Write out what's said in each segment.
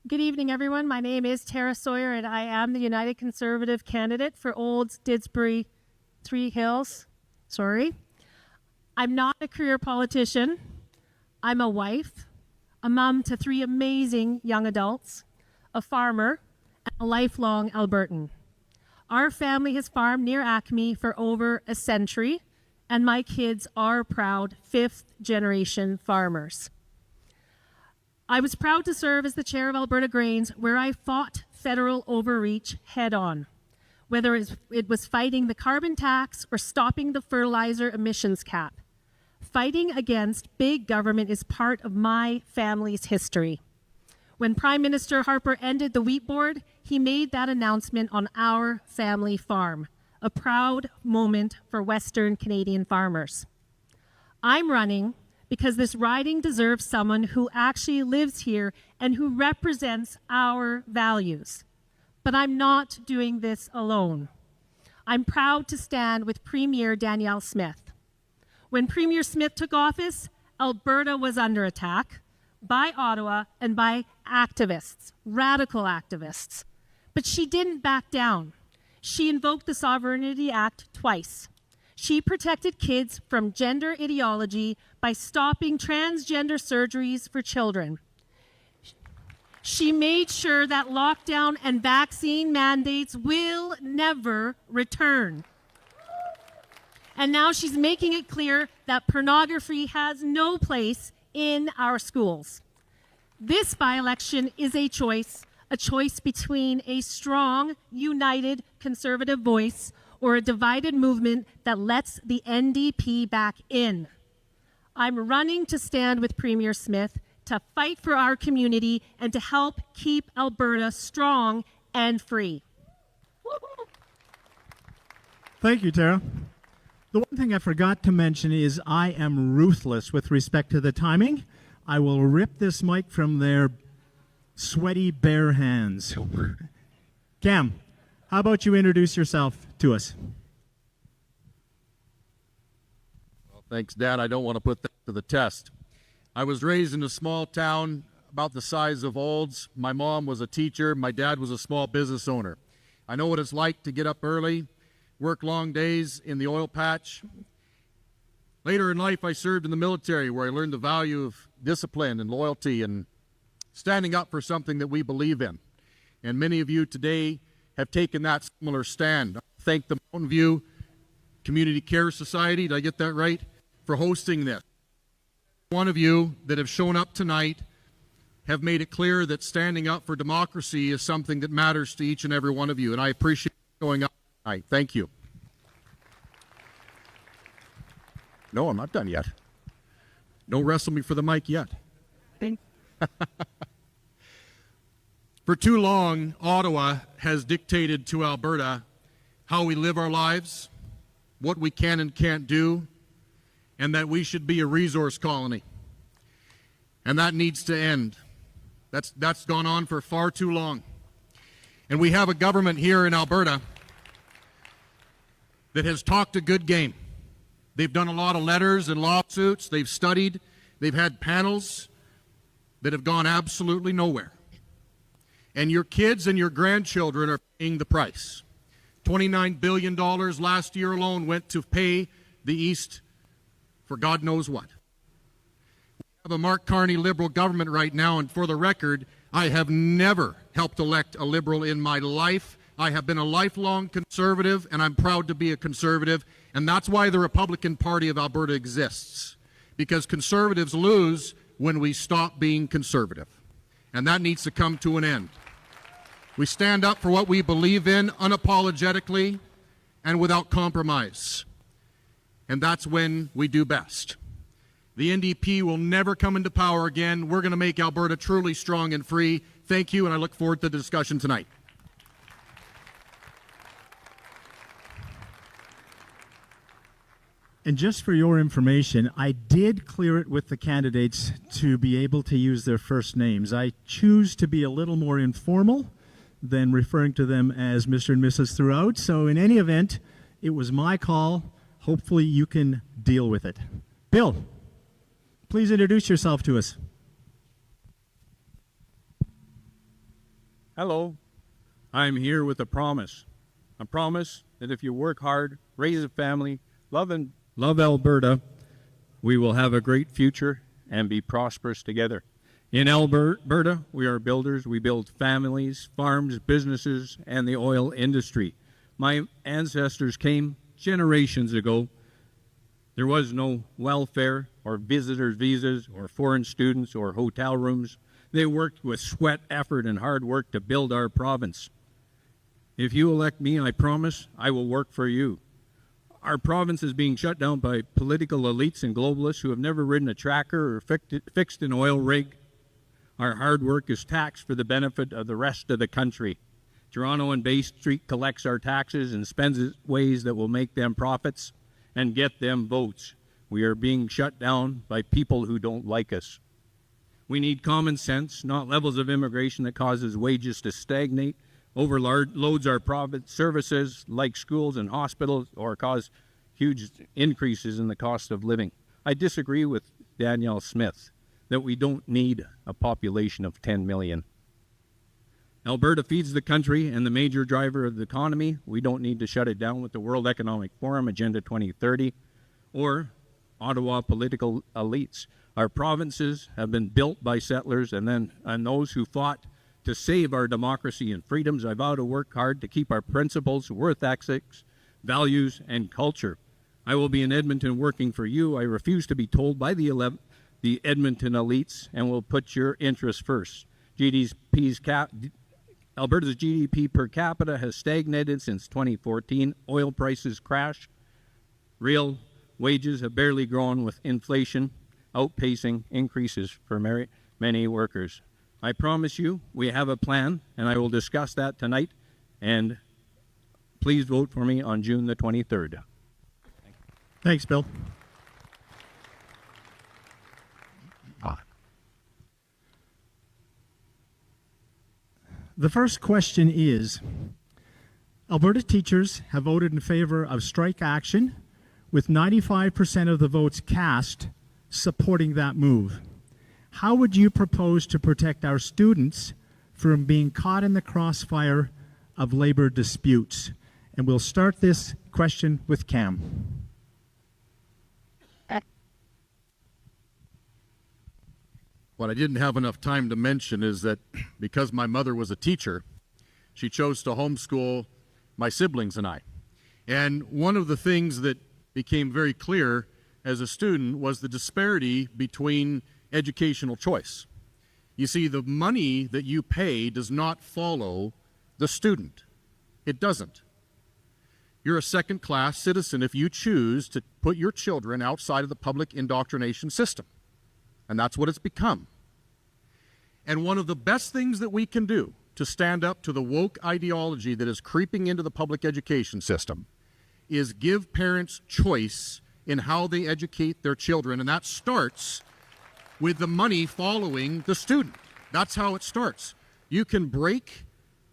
Good evening, everyone. My name is Tara Sawyer, and I am the United Conservative candidate for Olds, Didsbury, Three Hills. Sorry. I'm not a career politician. I'm a wife, a mom to 3 amazing young adults, a farmer, and a lifelong Albertan. Our family has farmed near Acme for over a century, and my kids are proud 5th-generation farmers. I was proud to serve as the chair of Alberta Grains, where I fought federal overreach head-on, whether it was fighting the carbon tax or stopping the fertilizer emissions cap. Fighting against big government is part of my family's history. When Prime Minister Harper ended the wheat board, he made that announcement on our family farm, a proud moment for Western Canadian farmers. I'm running because this riding deserves someone who actually lives here and who represents our values. But I'm not doing this alone. I'm proud to stand with Premier Danielle Smith. When Premier Smith took office, Alberta was under attack by Ottawa and by activists, radical activists. But she didn't back down. She invoked the Sovereignty Act twice. She protected kids from gender ideology by stopping transgender surgeries for children. She made sure that lockdown and vaccine mandates will never return. And now she's making it clear that pornography has no place in our schools. This by-election is a choice between a strong, united Conservative voice or a divided movement that lets the NDP back in. I'm running to stand with Premier Smith to fight for our community and to help keep Alberta strong and free. Thank you, Tara. The one thing I forgot to mention is I am ruthless with respect to the timing. I will rip this mic from their sweaty, bare hands. Cam, how about you introduce yourself to us? Well, thanks, Dad. I don't want to put that to the test. I was raised in a small town about the size of Olds. My mom was a teacher. My dad was a small business owner. I know what it's like to get up early, work long days in the oil patch. Later in life, I served in the military, where I learned the value of discipline and loyalty and standing up for something that we believe in. And many of you today have taken that similar stand. I thank the Mountain View Community Care Society, did I get that right, for hosting this. One of you that have shown up tonight have made it clear that standing up for democracy is something that matters to each and every one of you, and I appreciate showing up tonight. Thank you. No, I'm not done yet. Don't wrestle me for the mic yet. For too long, Ottawa has dictated to Alberta how we live our lives, what we can and can't do, and that we should be a resource colony. And that needs to end. That's gone on for far too long. And we have a government here in Alberta that has talked a good game. They've done a lot of letters and lawsuits. They've studied. They've had panels that have gone absolutely nowhere. And your kids and your grandchildren are paying the price. $29 billion last year alone went to pay the East for God knows what. We have a Mark Carney Liberal government right now, and for the record, I have never helped elect a Liberal in my life. I have been a lifelong Conservative, and I'm proud to be a Conservative, and that's why the Republican Party of Alberta exists, because Conservatives lose when we stop being conservative, and that needs to come to an end. We stand up for what we believe in unapologetically and without compromise. And that's when we do best. The NDP will never come into power again. We're going to make Alberta truly strong and free. Thank you, and I look forward to the discussion tonight. And just for your information, I did clear it with the candidates to be able to use their first names. I choose to be a little more informal than referring to them as Mr. and Mrs. throughout. So in any event, it was my call. Hopefully you can deal with it. Bill, please introduce yourself to us. Hello, I'm here with a promise that if you work hard, raise a family, love Alberta, we will have a great future and be prosperous together. In Alberta, we are builders. We build families, farms, businesses, and the oil industry. My ancestors came generations ago. There was no welfare or visitors' visas or foreign students or hotel rooms. They worked with sweat, effort, and hard work to build our province. If you elect me, I promise I will work for you. Our province is being shut down by political elites and globalists who have never ridden a tracker or fixed an oil rig. Our hard work is taxed for the benefit of the rest of the country. Toronto and Bay Street collects our taxes and spends it ways that will make them profits and get them votes. We are being shut down by people who don't like us. We need common sense, not levels of immigration that causes wages to stagnate, overloads our private services like schools and hospitals, or cause huge increases in the cost of living. I disagree with Danielle Smith that we don't need a population of 10 million. Alberta feeds the country and the major driver of the economy. We don't need to shut it down with the World Economic Forum, Agenda 2030, or Ottawa political elites. Our provinces have been built by settlers and those who fought to save our democracy and freedoms. I vow to work hard to keep our principles, worth ethics, values, and culture. I will be in Edmonton working for you. I refuse to be told by the Edmonton elites and will put your interests first. Alberta's GDP per capita has stagnated since 2014. Oil prices crash. Real wages have barely grown, with inflation outpacing increases for many workers. I promise you we have a plan, and I will discuss that tonight. And please vote for me on June the 23rd. Thanks, Bill. The first question is, Alberta teachers have voted in favor of strike action, with 95% of the votes cast supporting that move. How would you propose to protect our students from being caught in the crossfire of labor disputes? And we'll start this question with Cam. What I didn't have enough time to mention is that because my mother was a teacher, she chose to homeschool my siblings and I. And one of the things that became very clear as a student was the disparity between educational choice. You see, the money that you pay does not follow the student. It doesn't. You're a second-class citizen if you choose to put your children outside of the public indoctrination system. And that's what it's become. And one of the best things that we can do to stand up to the woke ideology that is creeping into the public education system is give parents choice in how they educate their children. And that starts with the money following the student. That's how it starts. You can break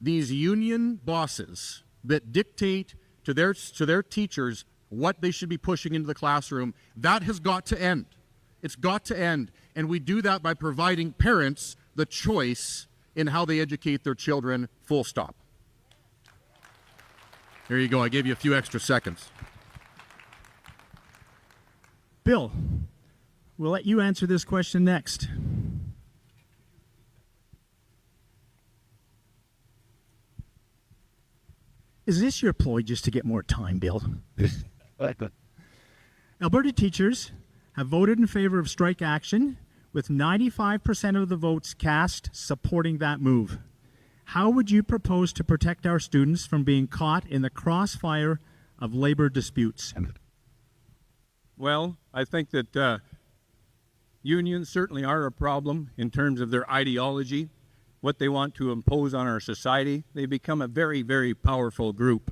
these union bosses that dictate to their teachers what they should be pushing into the classroom. That has got to end. It's got to end. And we do that by providing parents the choice in how they educate their children, full stop. There you go. I gave you a few extra seconds. Bill, we'll let you answer this question next. Is this your ploy just to get more time, Bill? Alberta teachers have voted in favor of strike action, with 95% of the votes cast supporting that move. How would you propose to protect our students from being caught in the crossfire of labor disputes? Well, I think that unions certainly are a problem in terms of their ideology, what they want to impose on our society. They become a very, very powerful group.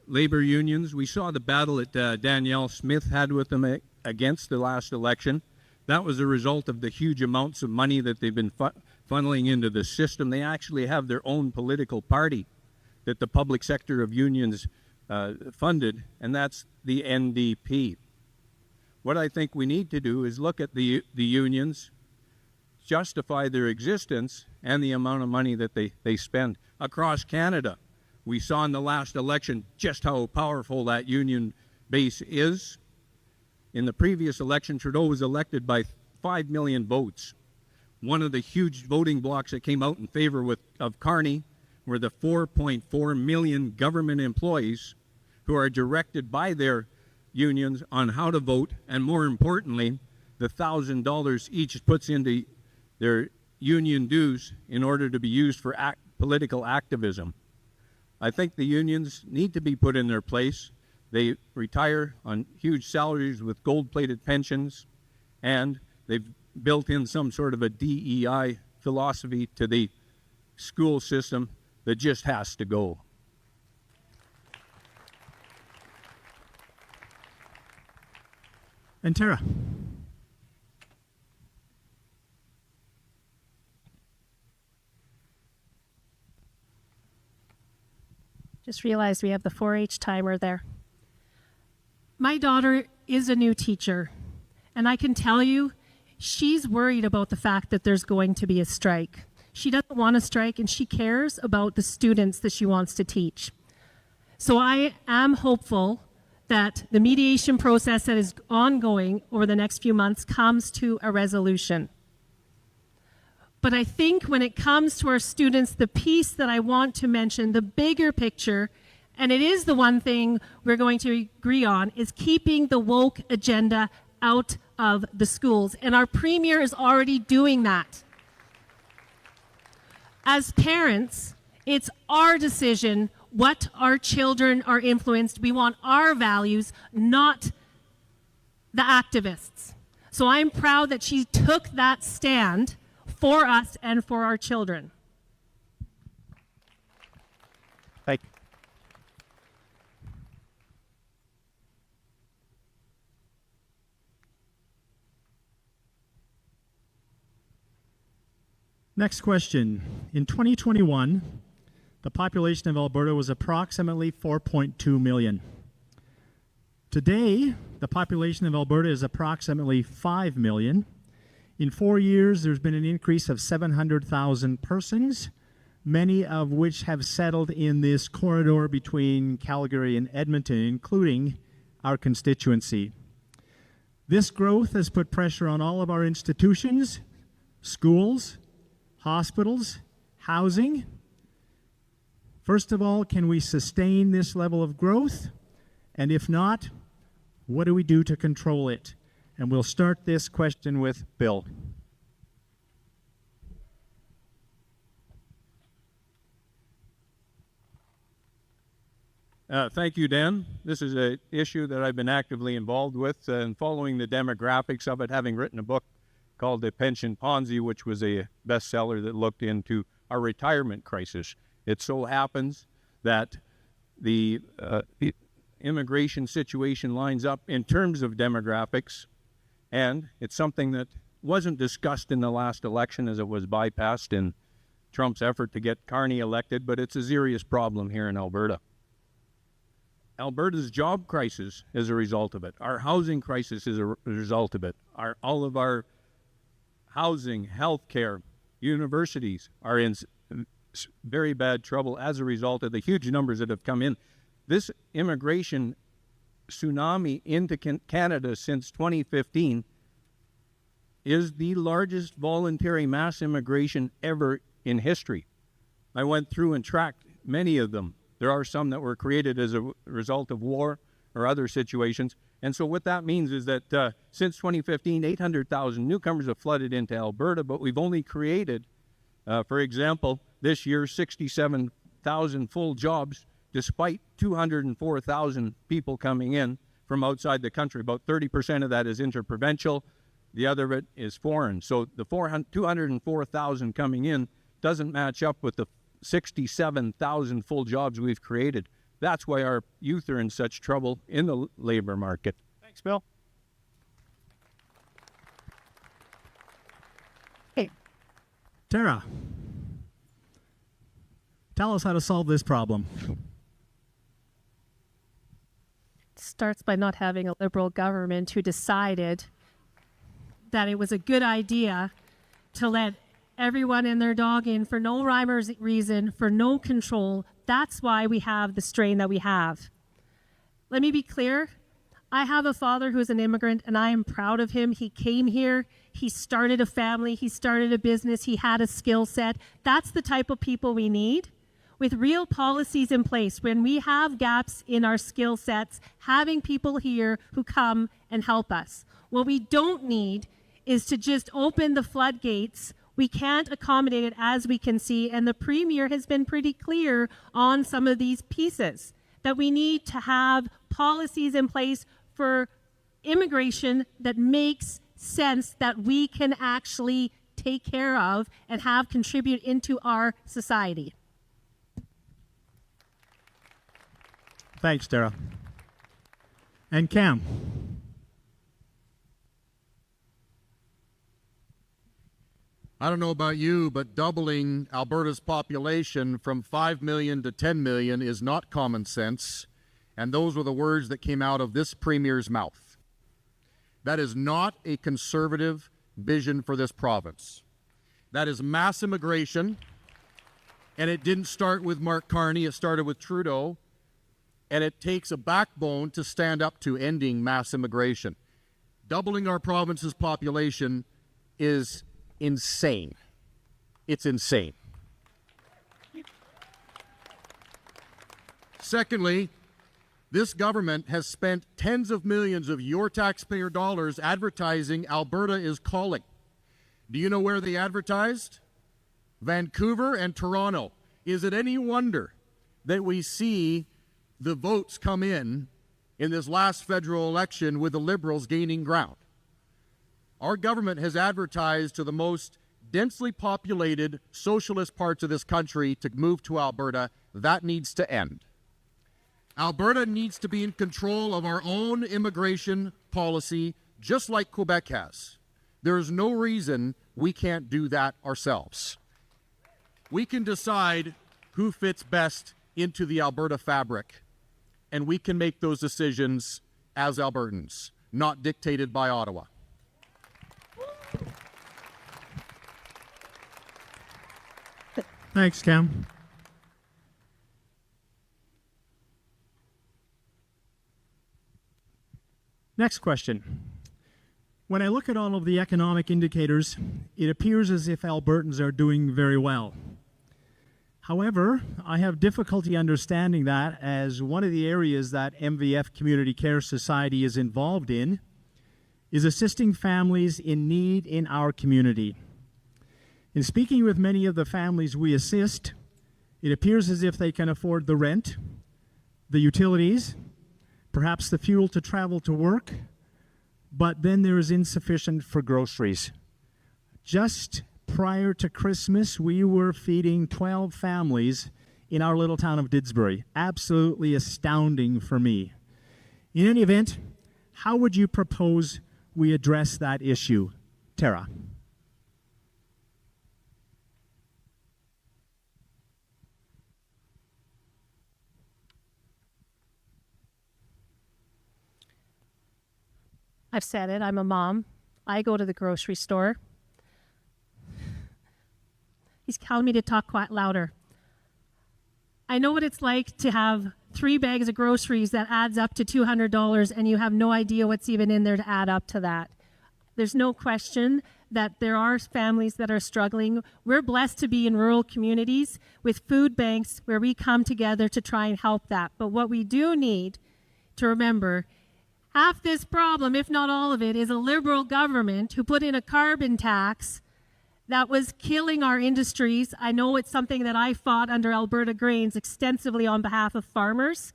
Labor unions, we saw the battle that Danielle Smith had with them against the last election. That was a result of the huge amounts of money that they've been funneling into the system. They actually have their own political party that the public sector of unions funded, and that's the NDP. What I think we need to do is look at the unions, justify their existence and the amount of money that they spend across Canada. We saw in the last election just how powerful that union base is. In the previous election, Trudeau was elected by 5 million votes. One of the huge voting blocks that came out in favor of Carney were the 4.4 million government employees who are directed by their unions on how to vote, and more importantly, the $1,000 each puts into their union dues in order to be used for political activism. I think the unions need to be put in their place. They retire on huge salaries with gold-plated pensions, and they've built in some sort of a DEI philosophy to the school system that just has to go. And Tara. Just realized we have the 4-H timer there. My daughter is a new teacher, and I can tell you, she's worried about the fact that there's going to be a strike. She doesn't want to strike, and she cares about the students that she wants to teach. So I am hopeful that the mediation process that is ongoing over the next few months comes to a resolution. But I think when it comes to our students, the piece that I want to mention, the bigger picture, and it is the one thing we're going to agree on, is keeping the woke agenda out of the schools. And our premier is already doing that. As parents, it's our decision what our children are influenced. We want our values, not the activists. So I'm proud that she took that stand for us and for our children. Thank you. Next question. In 2021, the population of Alberta was approximately 4.2 million. Today, the population of Alberta is approximately 5 million. In 4 years, there's been an increase of 700,000 persons, many of which have settled in this corridor between Calgary and Edmonton, including our constituency. This growth has put pressure on all of our institutions, schools, hospitals, housing. First of all, can we sustain this level of growth? And if not, what do we do to control it? And we'll start this question with Bill. Thank you, Dan. This is an issue that I've been actively involved with and following the demographics of it, having written a book called The Pension Ponzi, which was a bestseller that looked into our retirement crisis. It so happens that the immigration situation lines up in terms of demographics, and it's something that wasn't discussed in the last election as it was bypassed in Trump's effort to get Carney elected, but it's a serious problem here in Alberta. Alberta's job crisis is a result of it. Our housing crisis is a result of it. All of our housing, healthcare, universities are in very bad trouble as a result of the huge numbers that have come in. This immigration tsunami into Canada since 2015 is the largest voluntary mass immigration ever in history. I went through and tracked many of them. There are some that were created as a result of war or other situations. And so what that means is that since 2015, 800,000 newcomers have flooded into Alberta, but we've only created, for example, this year, 67,000 full jobs, despite 204,000 people coming in from outside the country. About 30% of that is interprovincial. The other of it is foreign. So the 204,000 coming in doesn't match up with the 67,000 full jobs we've created. That's why our youth are in such trouble in the labor market. Thanks, Bill. Hey. Tara, tell us how to solve this problem. It starts by not having a Liberal government who decided that it was a good idea to let everyone and their dog in for no rhyme or reason, for no control. That's why we have the strain that we have. Let me be clear. I have a father who's an immigrant, and I am proud of him. He came here. He started a family. He started a business. He had a skill set. That's the type of people we need. With real policies in place, when we have gaps in our skill sets, having people here who come and help us. What we don't need is to just open the floodgates. We can't accommodate it, as we can see, and the Premier has been pretty clear on some of these pieces, that we need to have policies in place for immigration that makes sense, that we can actually take care of and have contribute into our society. Thanks, Tara. And Cam. I don't know about you, but doubling Alberta's population from 5 million to 10 million is not common sense, and those were the words that came out of this Premier's mouth. That is not a conservative vision for this province. That is mass immigration, and it didn't start with Mark Carney, it started with Trudeau, and it takes a backbone to stand up to ending mass immigration. Doubling our province's population is insane. It's insane. Secondly, this government has spent tens of millions of your taxpayer dollars advertising Alberta is calling. Do you know where they advertised? Vancouver and Toronto. Is it any wonder that we see the votes come in this last federal election with the Liberals gaining ground? Our government has advertised to the most densely populated socialist parts of this country to move to Alberta. That needs to end. Alberta needs to be in control of our own immigration policy, just like Quebec has. There is no reason we can't do that ourselves. We can decide who fits best into the Alberta fabric, and we can make those decisions as Albertans, not dictated by Ottawa. Thanks, Cam. Next question. When I look at all of the economic indicators, it appears as if Albertans are doing very well. However, I have difficulty understanding that, as one of the areas that MVF Community Care Society is involved in is assisting families in need in our community. In speaking with many of the families we assist, it appears as if they can afford the rent, the utilities, perhaps the fuel to travel to work, but then there is insufficient for groceries. Just prior to Christmas, we were feeding 12 families in our little town of Didsbury. Absolutely astounding for me. In any event, how would you propose we address that issue? Tara. I've said it, I'm a mom. I go to the grocery store. He's telling me to talk quite louder. I know what it's like to have 3 bags of groceries that adds up to $200, and you have no idea what's even in there to add up to that. There's no question that there are families that are struggling. We're blessed to be in rural communities with food banks where we come together to try and help that. But what we do need to remember, half this problem, if not all of it, is a Liberal government who put in a carbon tax that was killing our industries. I know it's something that I fought under Alberta Grains extensively on behalf of farmers.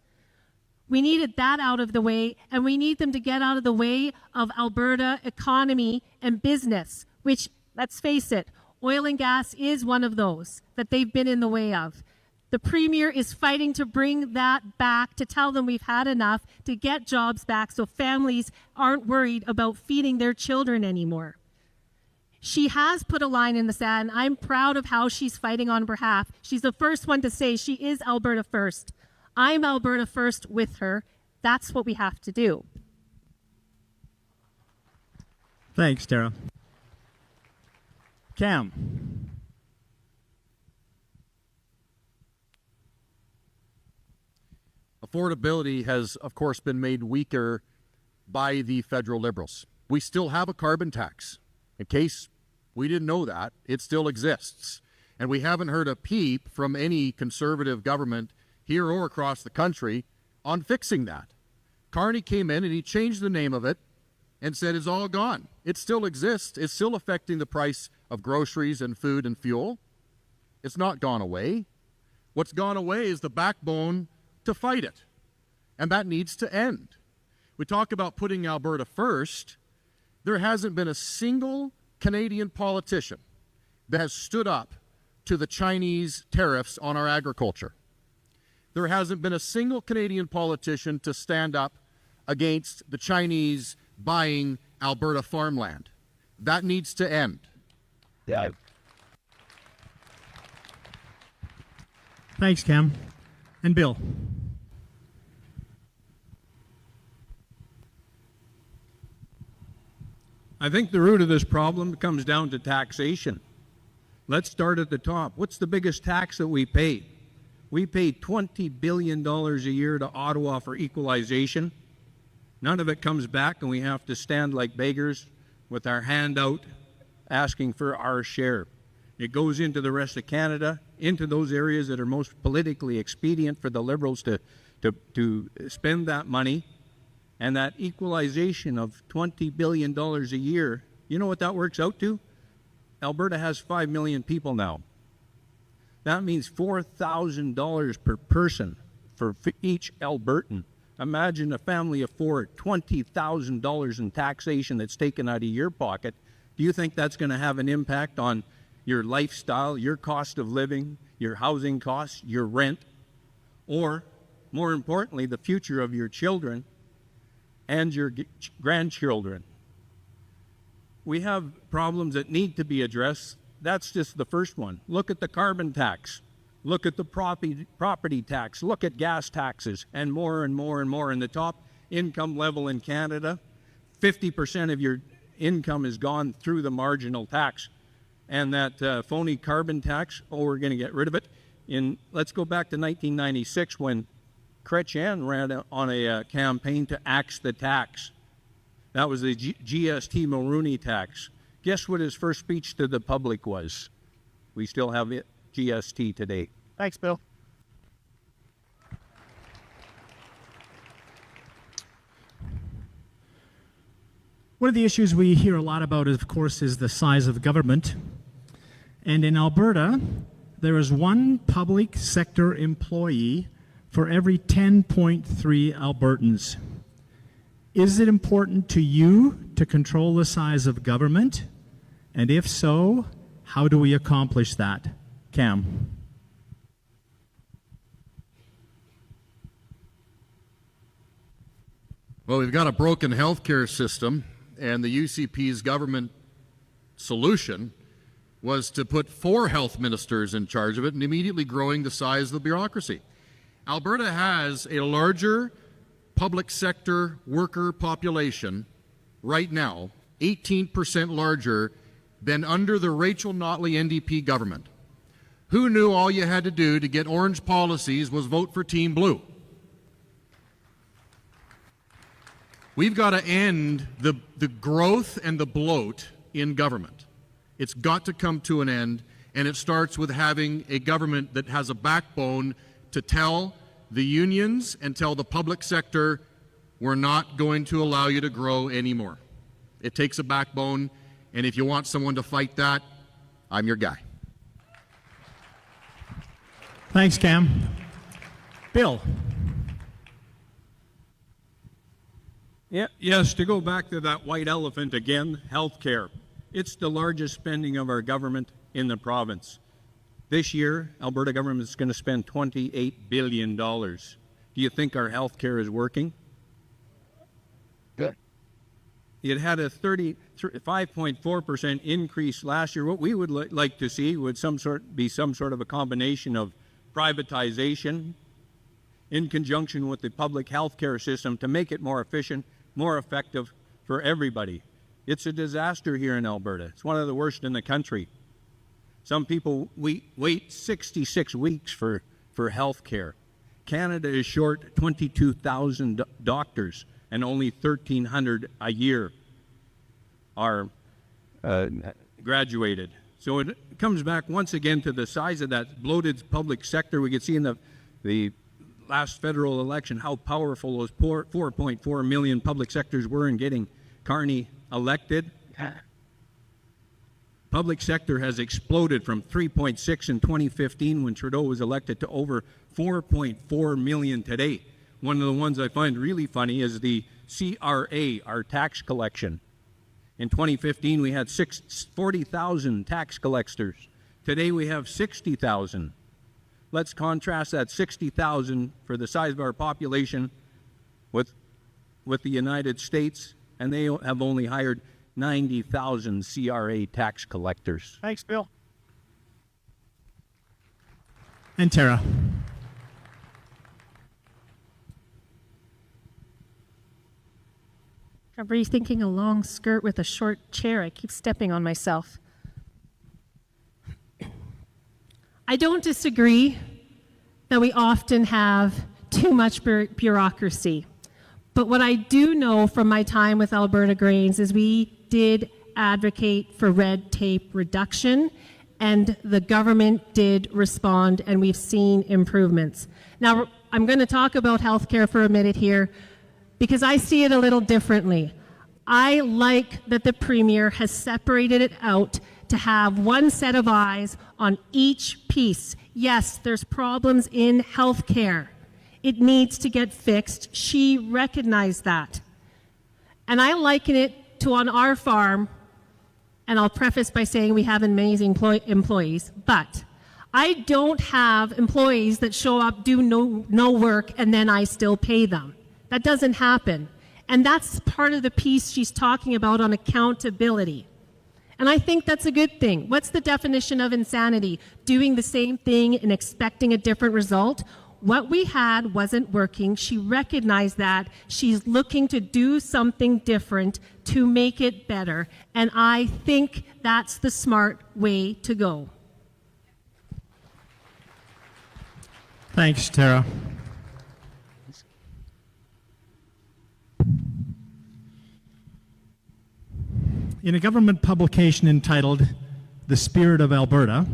We needed that out of the way, and we need them to get out of the way of Alberta economy and business, which, let's face it, oil and gas is one of those that they've been in the way of. The Premier is fighting to bring that back, to tell them we've had enough, to get jobs back so families aren't worried about feeding their children anymore. She has put a line in the sand. I'm proud of how she's fighting on behalf. She's the first one to say she is Alberta first. I'm Alberta first with her. That's what we have to do. Thanks, Tara. Cam. Affordability has, of course, been made weaker by the federal Liberals. We still have a carbon tax. In case we didn't know that, it still exists. And we haven't heard a peep from any conservative government here or across the country on fixing that. Carney came in and he changed the name of it and said it's all gone. It still exists. It's still affecting the price of groceries and food and fuel. It's not gone away. What's gone away is the backbone to fight it. And that needs to end. We talk about putting Alberta first. There hasn't been a single Canadian politician that has stood up to the Chinese tariffs on our agriculture. There hasn't been a single Canadian politician to stand up against the Chinese buying Alberta farmland. That needs to end. Yeah. Thanks, Cam. And Bill. I think the root of this problem comes down to taxation. Let's start at the top. What's the biggest tax that we pay? We pay $20 billion a year to Ottawa for equalization. None of it comes back, and we have to stand like beggars with our hand out asking for our share. It goes into the rest of Canada, into those areas that are most politically expedient for the Liberals to spend that money. And that equalization of $20 billion a year, you know what that works out to? Alberta has 5 million people now. That means $4,000 per person for each Albertan. Imagine a family of four, $20,000 in taxation that's taken out of your pocket. Do you think that's going to have an impact on your lifestyle, your cost of living, your housing costs, your rent, or, more importantly, the future of your children and your grandchildren? We have problems that need to be addressed. That's just the first one. Look at the carbon tax. Look at the property tax. Look at gas taxes, and more and more and more. In the top income level in Canada, 50% of your income is gone through the marginal tax. And that phony carbon tax, we're going to get rid of it. Let's go back to 1996 when Chrétien ran on a campaign to axe the tax. That was the GST Mulroney tax. Guess what his first speech to the public was? We still have it, GST today. Thanks, Bill. One of the issues we hear a lot about, of course, is the size of government. And in Alberta, there is one public sector employee for every 10.3 Albertans. Is it important to you to control the size of government? And if so, how do we accomplish that? Cam. Well, we've got a broken healthcare system, and the UCP's government solution was to put 4 health ministers in charge of it and immediately growing the size of the bureaucracy. Alberta has a larger public sector worker population right now, 18% larger than under the Rachel Notley NDP government. Who knew all you had to do to get orange policies was vote for Team Blue? We've got to end the growth and the bloat in government. It's got to come to an end, and it starts with having a government that has a backbone to tell the unions and tell the public sector, we're not going to allow you to grow anymore. It takes a backbone, and if you want someone to fight that, I'm your guy. Thanks, Cam. Bill. Yeah, yes, to go back to that white elephant again, healthcare. It's the largest spending of our government in the province. This year, Alberta government is going to spend $28 billion. Do you think our healthcare is working? Good. It had a 5.4% increase last year. What we would like to see would be some sort of a combination of privatization in conjunction with the public health care system to make it more efficient, more effective for everybody. It's a disaster here in Alberta. It's one of the worst in the country. Some people wait 66 weeks for health care. Canada is short 22,000 doctors, and only 1,300 a year are graduated. So it comes back once again to the size of that bloated public sector. We could see in the last federal election how powerful those 4.4 million public sectors were in getting Carney elected. Public sector has exploded from 3.6 in 2015 when Trudeau was elected to over 4.4 million today. One of the ones I find really funny is the CRA, our tax collection. In 2015, we had 40,000 tax collectors. Today, we have 60,000. Let's contrast that 60,000 for the size of our population with the United States, and they have only hired 90,000 CRA tax collectors. Thanks, Bill. And Tara. I'm rethinking a long skirt with a short chair. I keep stepping on myself. I don't disagree that we often have too much bureaucracy. But what I do know from my time with Alberta Grains is we did advocate for red tape reduction, and the government did respond, and we've seen improvements. Now, I'm going to talk about healthcare for a minute here, because I see it a little differently. I like that the Premier has separated it out to have one set of eyes on each piece. Yes, there's problems in healthcare. It needs to get fixed. She recognized that. And I liken it to on our farm, and I'll preface by saying we have amazing employees, but I don't have employees that show up, do no work, and then I still pay them. That doesn't happen. And that's part of the piece she's talking about on accountability. And I think that's a good thing. What's the definition of insanity? Doing the same thing and expecting a different result? What we had wasn't working. She recognized that. She's looking to do something different to make it better. And I think that's the smart way to go. Thanks, Tara. In a government publication entitled The Spirit of Alberta,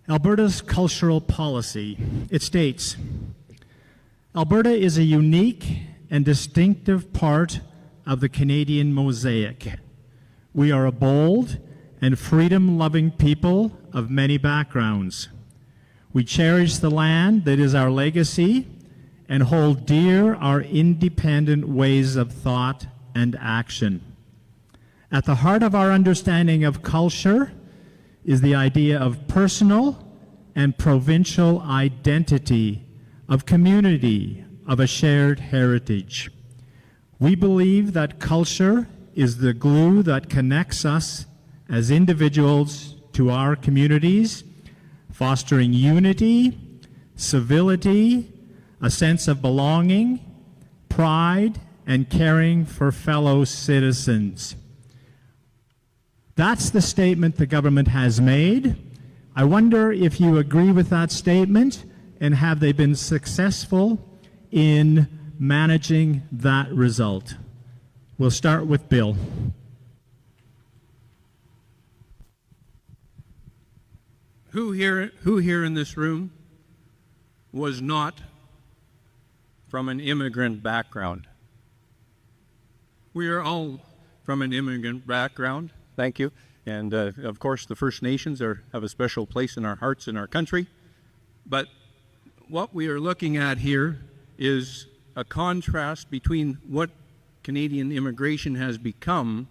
Alberta's Cultural Policy, it states, Alberta is a unique and distinctive part of the Canadian mosaic. We are a bold and freedom-loving people of many backgrounds. We cherish the land that is our legacy and hold dear our independent ways of thought and action. At the heart of our understanding of culture is the idea of personal and provincial identity, of community, of a shared heritage. We believe that culture is the glue that connects us as individuals to our communities, fostering unity, civility, a sense of belonging, pride, and caring for fellow citizens. That's the statement the government has made. I wonder if you agree with that statement, and have they been successful in managing that result? We'll start with Bill. Who here in this room was not from an immigrant background? We are all from an immigrant background. Thank you. And of course, the First Nations have a special place in our hearts in our country. But what we are looking at here is a contrast between what Canadian immigration has become,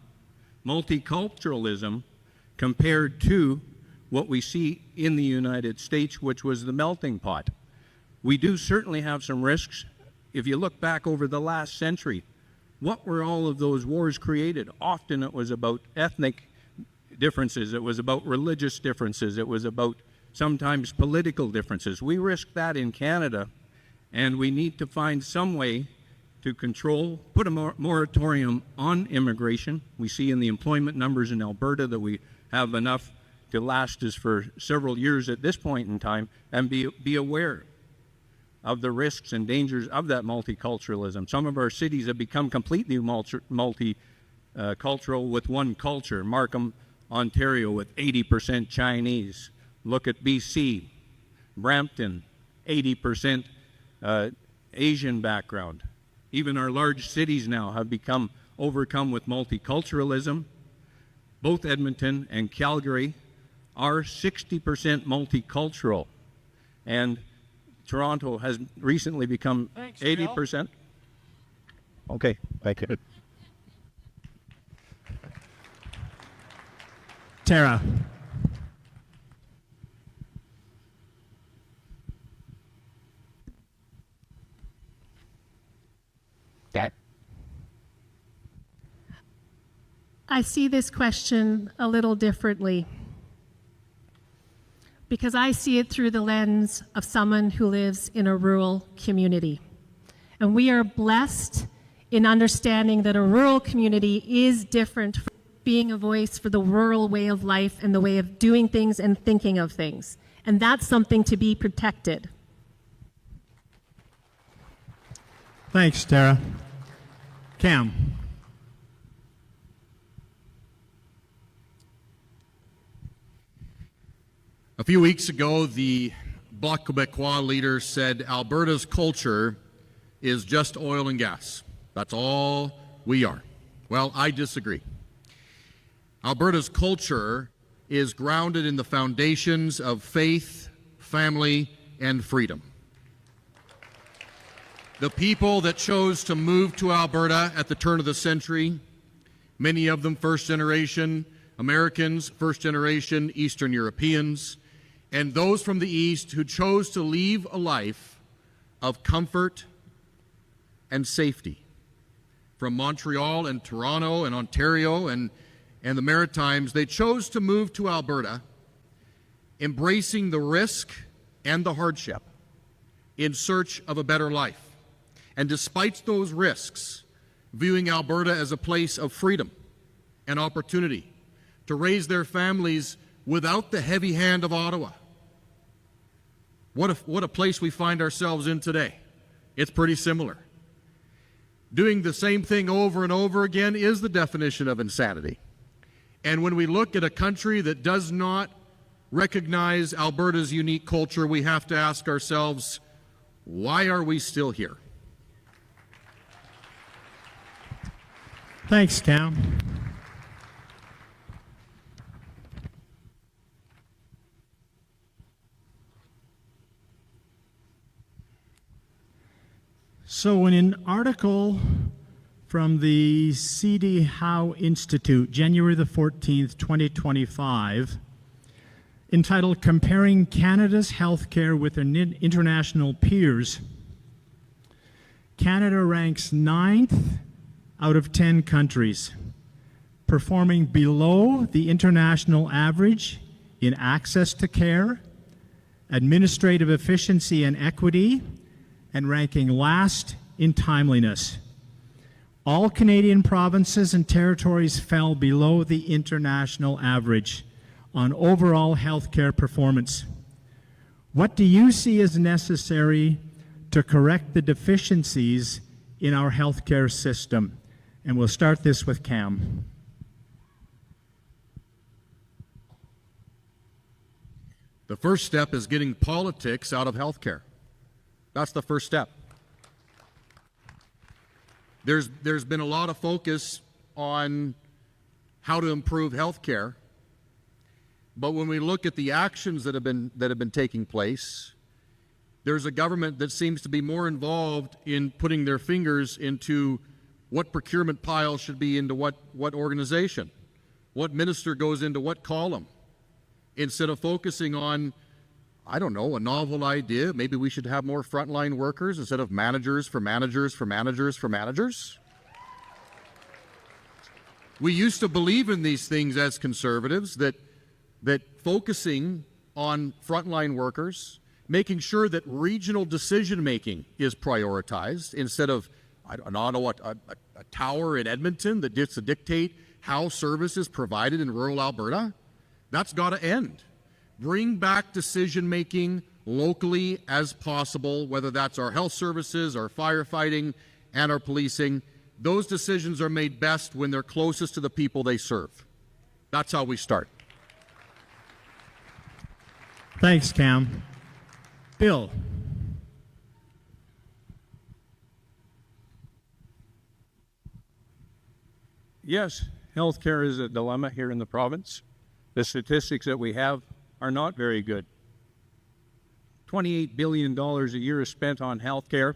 multiculturalism, compared to what we see in the United States, which was the melting pot. We do certainly have some risks. If you look back over the last century, what were all of those wars created? Often it was about ethnic differences, it was about religious differences, it was about sometimes political differences. We risk that in Canada, and we need to find some way to control, put a moratorium on immigration. We see in the employment numbers in Alberta that we have enough to last us for several years at this point in time, and be aware of the risks and dangers of that multiculturalism. Some of our cities have become completely multicultural with one culture. Markham, Ontario, with 80% Chinese. Look at BC, Brampton, 80% Asian background. Even our large cities now have become overcome with multiculturalism. Both Edmonton and Calgary are 60% multicultural, and Toronto has recently become 80%. Okay, thank you. Tara. That. I see this question a little differently because I see it through the lens of someone who lives in a rural community. And we are blessed in understanding that a rural community is different from being a voice for the rural way of life and the way of doing things and thinking of things. And that's something to be protected. Thanks, Tara. Cam. A few weeks ago, the Bloc Québécois leader said Alberta's culture is just oil and gas. That's all we are. Well, I disagree. Alberta's culture is grounded in the foundations of faith, family, and freedom. The people that chose to move to Alberta at the turn of the century, many of them first-generation Americans, first-generation Eastern Europeans, and those from the East who chose to leave a life of comfort and safety. From Montreal and Toronto and Ontario and the Maritimes, they chose to move to Alberta, embracing the risk and the hardship in search of a better life. And despite those risks, viewing Alberta as a place of freedom and opportunity to raise their families without the heavy hand of Ottawa. What a place we find ourselves in today. It's pretty similar. Doing the same thing over and over again is the definition of insanity. And when we look at a country that does not recognize Alberta's unique culture, we have to ask ourselves, why are we still here? Thanks, Cam. So in an article from the C.D. Howe Institute, January the 14th, 2025, entitled Comparing Canada's Healthcare with International Peers, Canada ranks 9th out of 10 countries, performing below the international average in access to care, administrative efficiency and equity, and ranking last in timeliness. All Canadian provinces and territories fell below the international average on overall healthcare performance. What do you see as necessary to correct the deficiencies in our healthcare system? And we'll start this with Cam. The first step is getting politics out of healthcare. That's the first step. There's been a lot of focus on how to improve healthcare, but when we look at the actions that have been taking place, there's a government that seems to be more involved in putting their fingers into what procurement pile should be into what organization, what minister goes into what column, instead of focusing on, I don't know, a novel idea. Maybe we should have more frontline workers instead of managers for managers for managers for managers. We used to believe in these things as conservatives, that focusing on frontline workers, making sure that regional decision-making is prioritized instead of, I don't know, a tower in Edmonton that gets to dictate how service is provided in rural Alberta. That's got to end. Bring back decision making locally as possible, whether that's our health services, our firefighting, and our policing. Those decisions are made best when they're closest to the people they serve. That's how we start. Thanks, Cam. Bill. Yes, healthcare is a dilemma here in the province. The statistics that we have are not very good. $28 billion a year is spent on healthcare,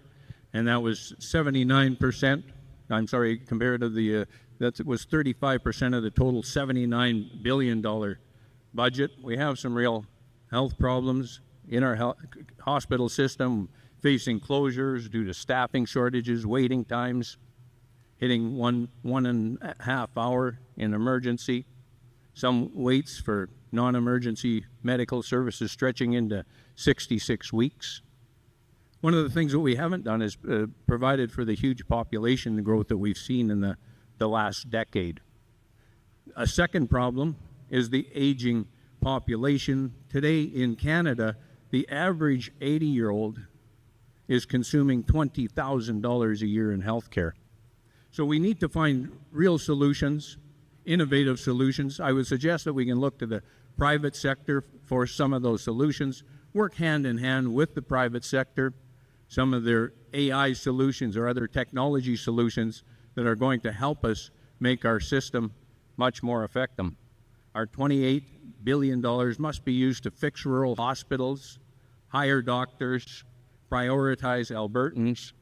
and that was 79%. I'm sorry, compared to the, that was 35% of the total $79 billion budget. We have some real health problems in our hospital system, facing closures due to staffing shortages, waiting times, hitting one and a half hour in emergency. Some waits for non-emergency medical services stretching into 66 weeks. One of the things that we haven't done is provided for the huge population growth that we've seen in the last decade. A second problem is the aging population. Today in Canada, the average 80-year-old is consuming $20,000 a year in health care. So we need to find real solutions, innovative solutions. I would suggest that we can look to the private sector for some of those solutions, work hand in hand with the private sector, some of their AI solutions or other technology solutions that are going to help us make our system much more effective. Our $28 billion must be used to fix rural hospitals, hire doctors, prioritize Albertans,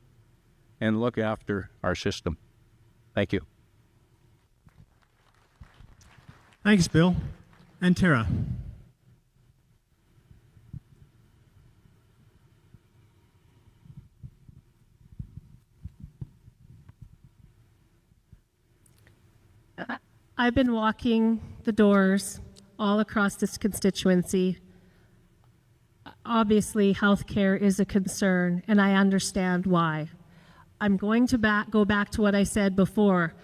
and look after our system. Thank you. Thanks, Bill. And Tara. I've been walking the doors all across this constituency. Obviously, healthcare is a concern, and I understand why. I'm going to go back to what I said before.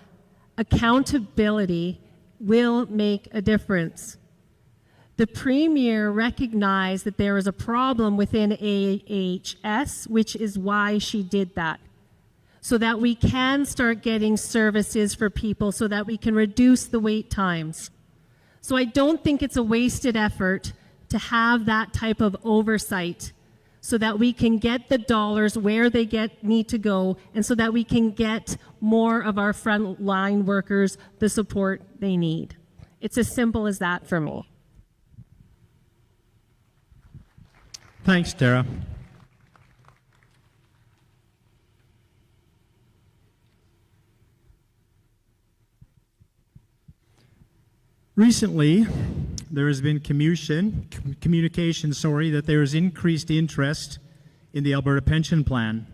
Accountability will make a difference. The Premier recognized that there is a problem within AHS, which is why she did that, so that we can start getting services for people, so that we can reduce the wait times. So I don't think it's a wasted effort to have that type of oversight, so that we can get the dollars where they need to go, and so that we can get more of our frontline workers the support they need. It's as simple as that for me. Thanks, Tara. Recently, there has been communication, that there is increased interest in the Alberta Pension Plan.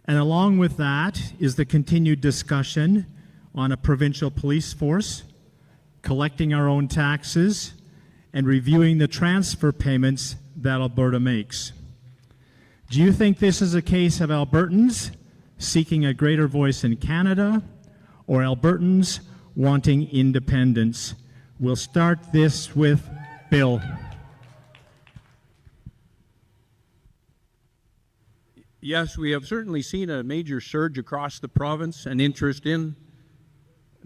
And along with that is the continued discussion on a provincial police force, collecting our own taxes, and reviewing the transfer payments that Alberta makes. Do you think this is a case of Albertans seeking a greater voice in Canada, or Albertans wanting independence? We'll start this with Bill. Yes, we have certainly seen a major surge across the province, an interest in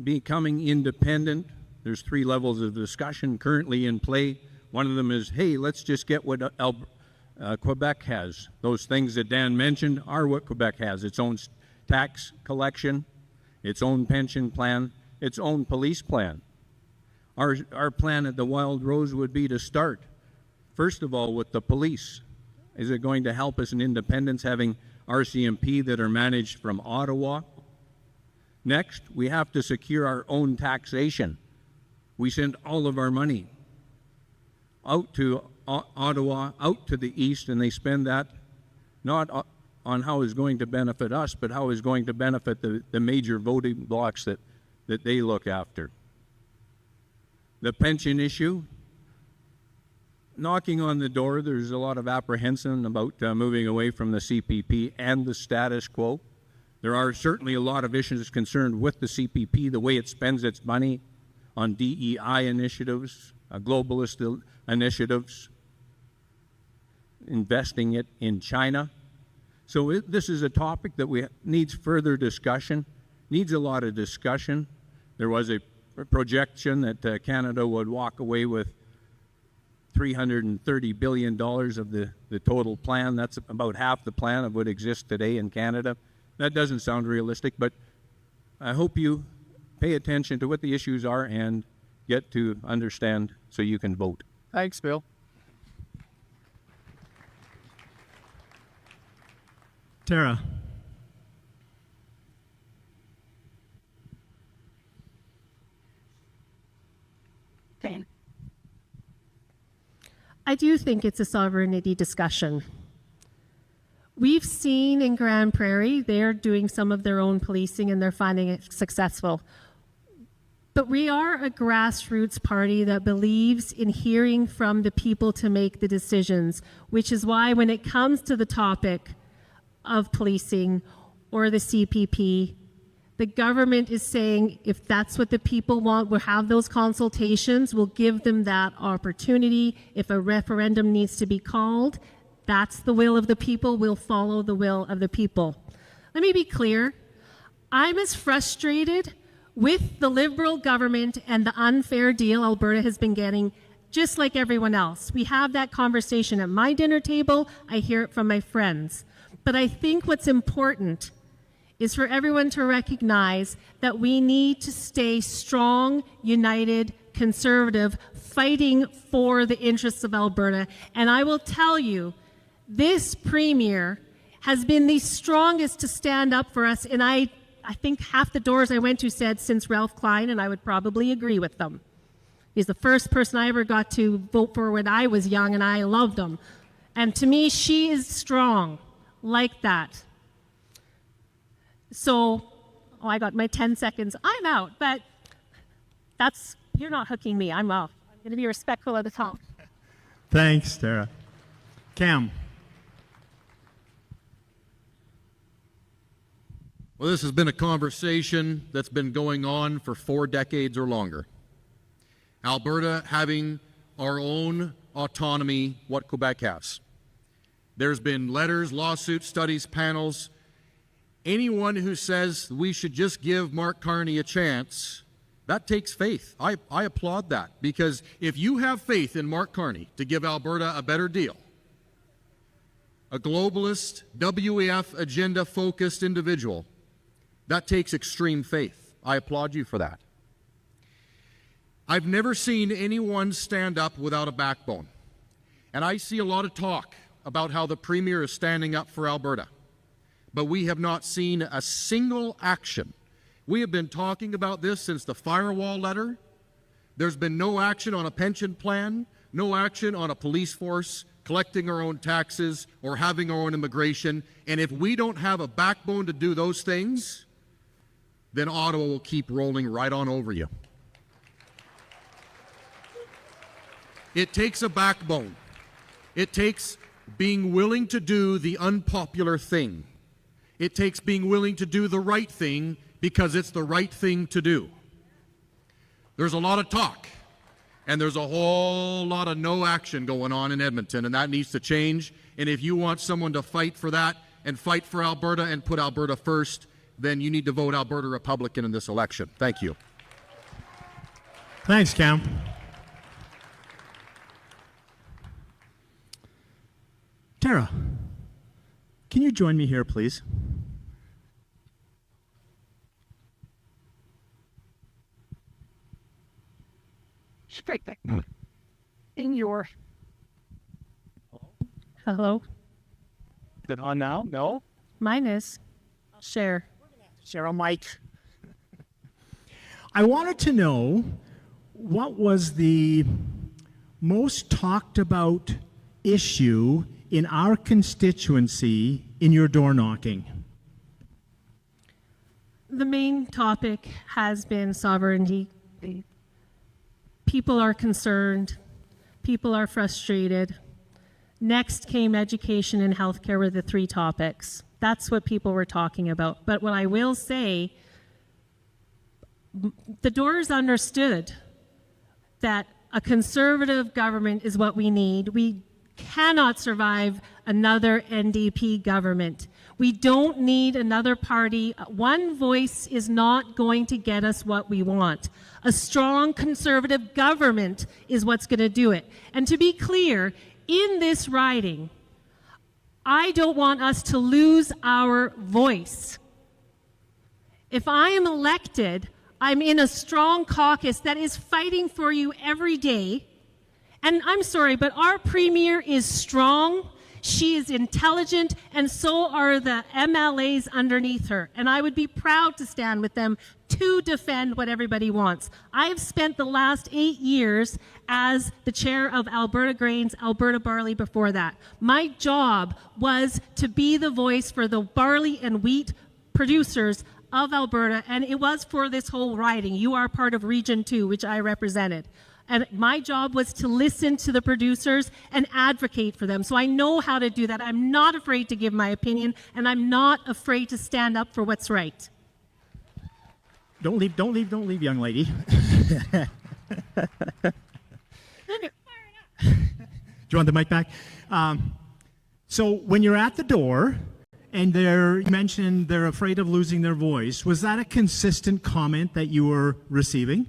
becoming independent. There's 3 levels of discussion currently in play. One of them is, hey, let's just get what Quebec has. Those things that Dan mentioned are what Quebec has. Its own tax collection, its own pension plan, its own police plan. Our plan at the Wild Rose would be to start, first of all, with the police. Is it going to help us in independence having RCMP that are managed from Ottawa? Next, we have to secure our own taxation. We send all of our money out to Ottawa, out to the east, and they spend that not on how it's going to benefit us, but how it's going to benefit the major voting blocks that they look after. The pension issue, knocking on the door, there's a lot of apprehension about moving away from the CPP and the status quo. There are certainly a lot of issues concerned with the CPP, the way it spends its money on DEI initiatives, globalist initiatives, investing it in China. So this is a topic that needs further discussion, needs a lot of discussion. There was a projection that Canada would walk away with $330 billion of the total plan. That's about half the plan of what exists today in Canada. That doesn't sound realistic, but I hope you pay attention to what the issues are and get to understand so you can vote. Thanks, Bill. Tara. I do think it's a sovereignty discussion. We've seen in Grand Prairie, they're doing some of their own policing and they're finding it successful. But we are a grassroots party that believes in hearing from the people to make the decisions, which is why when it comes to the topic of policing or the CPP, the government is saying if that's what the people want, we'll have those consultations, we'll give them that opportunity. If a referendum needs to be called, that's the will of the people, we'll follow the will of the people. Let me be clear, I'm as frustrated with the Liberal government and the unfair deal Alberta has been getting, just like everyone else. We have that conversation at my dinner table, I hear it from my friends. But I think what's important is for everyone to recognize that we need to stay strong, united, conservative, fighting for the interests of Alberta. And I will tell you, this Premier has been the strongest to stand up for us, and I think half the doors I went to said since Ralph Klein, and I would probably agree with them. He's the first person I ever got to vote for when I was young, and I loved him. And to me, she is strong like that. So, I got my 10 seconds. I'm out, but you're not hooking me. I'm off. I'm going to be respectful of the talk. Thanks, Tara. Cam. Well, this has been a conversation that's been going on for 4 decades or longer. Alberta having our own autonomy, what Quebec has. There's been letters, lawsuits, studies, panels. Anyone who says we should just give Mark Carney a chance, that takes faith. I applaud that, because if you have faith in Mark Carney to give Alberta a better deal, a globalist, WEF agenda-focused individual, that takes extreme faith. I applaud you for that. I've never seen anyone stand up without a backbone. And I see a lot of talk about how the Premier is standing up for Alberta. But we have not seen a single action. We have been talking about this since the firewall letter. There's been no action on a pension plan, no action on a police force, collecting our own taxes, or having our own immigration. And if we don't have a backbone to do those things, then Ottawa will keep rolling right on over you. It takes a backbone. It takes being willing to do the unpopular thing. It takes being willing to do the right thing because it's the right thing to do. There's a lot of talk, and there's a whole lot of no action going on in Edmonton, and that needs to change. And if you want someone to fight for that and fight for Alberta and put Alberta first, then you need to vote Alberta Republican in this election. Thank you. Thanks, Cam. Tara, can you join me here, please? Straight back. In your. Hello? Is it on now? No? Mine is. I'll share. Share a mic. I wanted to know what was the most talked about issue in our constituency in your door knocking? The main topic has been sovereignty. People are concerned. People are frustrated. Next came education and healthcare were the 3 topics. That's what people were talking about. But what I will say, the Doors understood that A conservative government is what we need. We cannot survive another NDP government. We don't need another party. One voice is not going to get us what we want. A strong conservative government is what's going to do it. And to be clear, in this riding, I don't want us to lose our voice. If I am elected, I'm in a strong caucus that is fighting for you every day. And I'm sorry, but our premier is strong. She is intelligent, and so are the MLAs underneath her. And I would be proud to stand with them to defend what everybody wants. I have spent the last 8 years as the chair of Alberta Grains, Alberta Barley before that. My job was to be the voice for the barley and wheat producers of Alberta, and it was for this whole riding. You are part of Region 2, which I represented. And my job was to listen to the producers and advocate for them. So I know how to do that. I'm not afraid to give my opinion, and I'm not afraid to stand up for what's right. Don't leave, young lady. Do you want the mic back? So when you're at the door and you mentioned they're afraid of losing their voice, was that a consistent comment that you were receiving?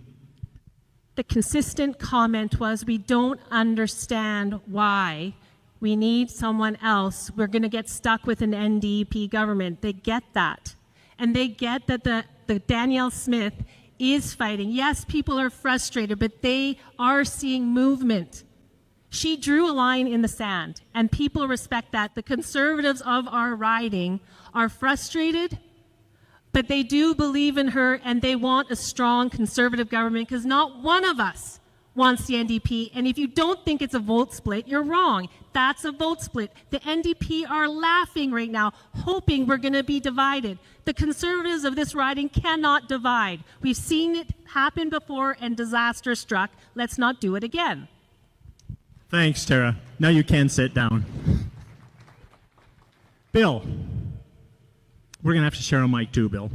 The consistent comment was, we don't understand why. We need someone else. We're going to get stuck with an NDP government. They get that. And they get that the Danielle Smith is fighting. Yes, people are frustrated, but they are seeing movement. She drew a line in the sand, and people respect that. The Conservatives of our riding are frustrated, but they do believe in her, and they want a strong Conservative government, because not one of us wants the NDP. And if you don't think it's a vote split, you're wrong. That's a vote split. The NDP are laughing right now, hoping we're going to be divided. The Conservatives of this riding cannot divide. We've seen it happen before, and disaster struck. Let's not do it again. Thanks, Tara. Now you can sit down. Bill. We're going to have to share a mic too, Bill.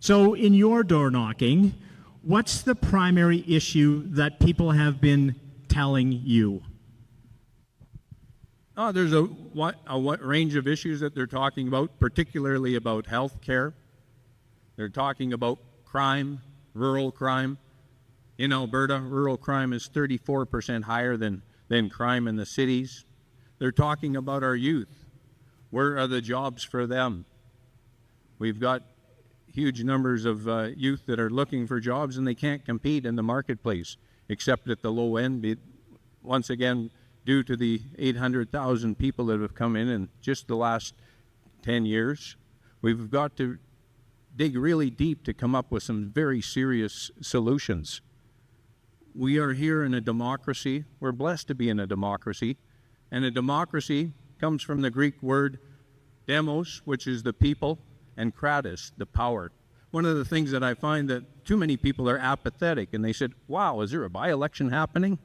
So in your door knocking, what's the primary issue that people have been telling you? Oh, there's a range of issues that they're talking about, particularly about health care. They're talking about crime, rural crime. In Alberta, rural crime is 34% higher than crime in the cities. They're talking about our youth. Where are the jobs for them? We've got huge numbers of youth that are looking for jobs, and they can't compete in the marketplace, except at the low end. Once again, due to the 800,000 people that have come in just the last 10 years, we've got to dig really deep to come up with some very serious solutions. We are here in a democracy. We're blessed to be in a democracy, and a democracy comes from the Greek word demos, which is the people, and kratos, the power. One of the things that I find that too many people are apathetic, and they said, wow, is there a by-election happening?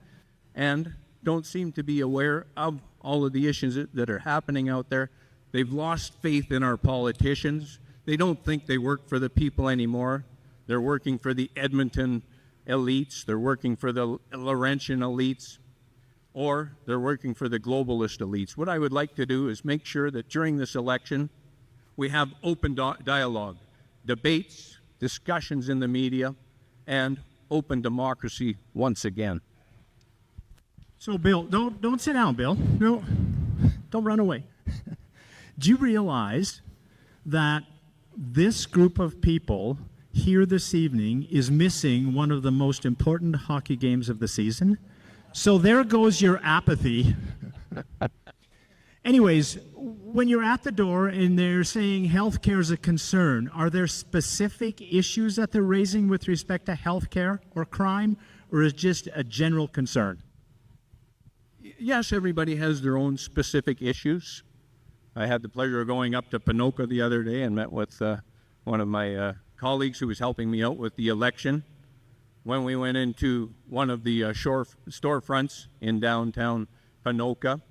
And don't seem to be aware of all of the issues that are happening out there. They've lost faith in our politicians. They don't think they work for the people anymore. They're working for the Edmonton elites. They're working for the Laurentian elites, or they're working for the globalist elites. What I would like to do is make sure that during this election, we have open dialogue, debates, discussions in the media, and open democracy once again. So, Bill, don't sit down, Bill. No, don't run away. Do you realize that this group of people here this evening is missing one of the most important hockey games of the season? So there goes your apathy. Anyways, when you're at the door and they're saying healthcare is a concern, are there specific issues that they're raising with respect to healthcare or crime, or is it just a general concern? Yes, everybody has their own specific issues. I had the pleasure of going up to Ponoka the other day and met with one of my colleagues who was helping me out with the election. When we went into one of the storefronts in downtown Ponoka,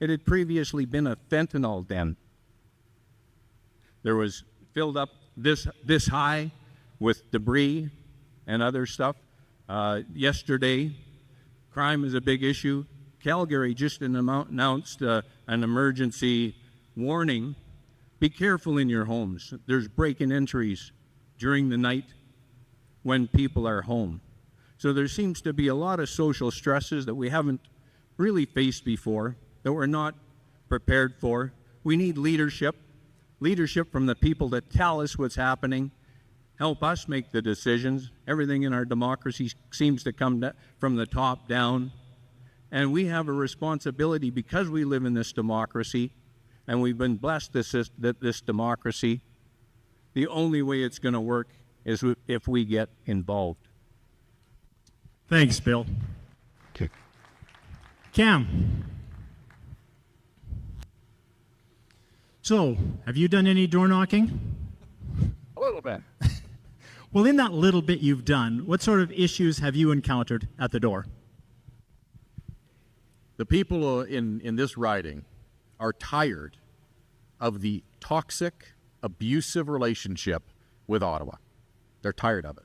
it had previously been a fentanyl den. There was filled up this high with debris and other stuff. Yesterday, Crime is a big issue. Calgary just announced an emergency warning. Be careful in your homes. There's break-in entries during the night when people are home. So there seems to be a lot of social stresses that we haven't really faced before, that we're not prepared for. We need leadership from the people that tell us what's happening, help us make the decisions. Everything in our democracy seems to come from the top down. And we have a responsibility, because we live in this democracy and we've been blessed this democracy. The only way it's going to work is if we get involved. Thanks, Bill. Okay. Cam. So, have you done any door knocking? A little bit. Well, in that little bit you've done, what sort of issues have you encountered at the door? The people in this riding are tired of the toxic, abusive relationship with Ottawa. They're tired of it.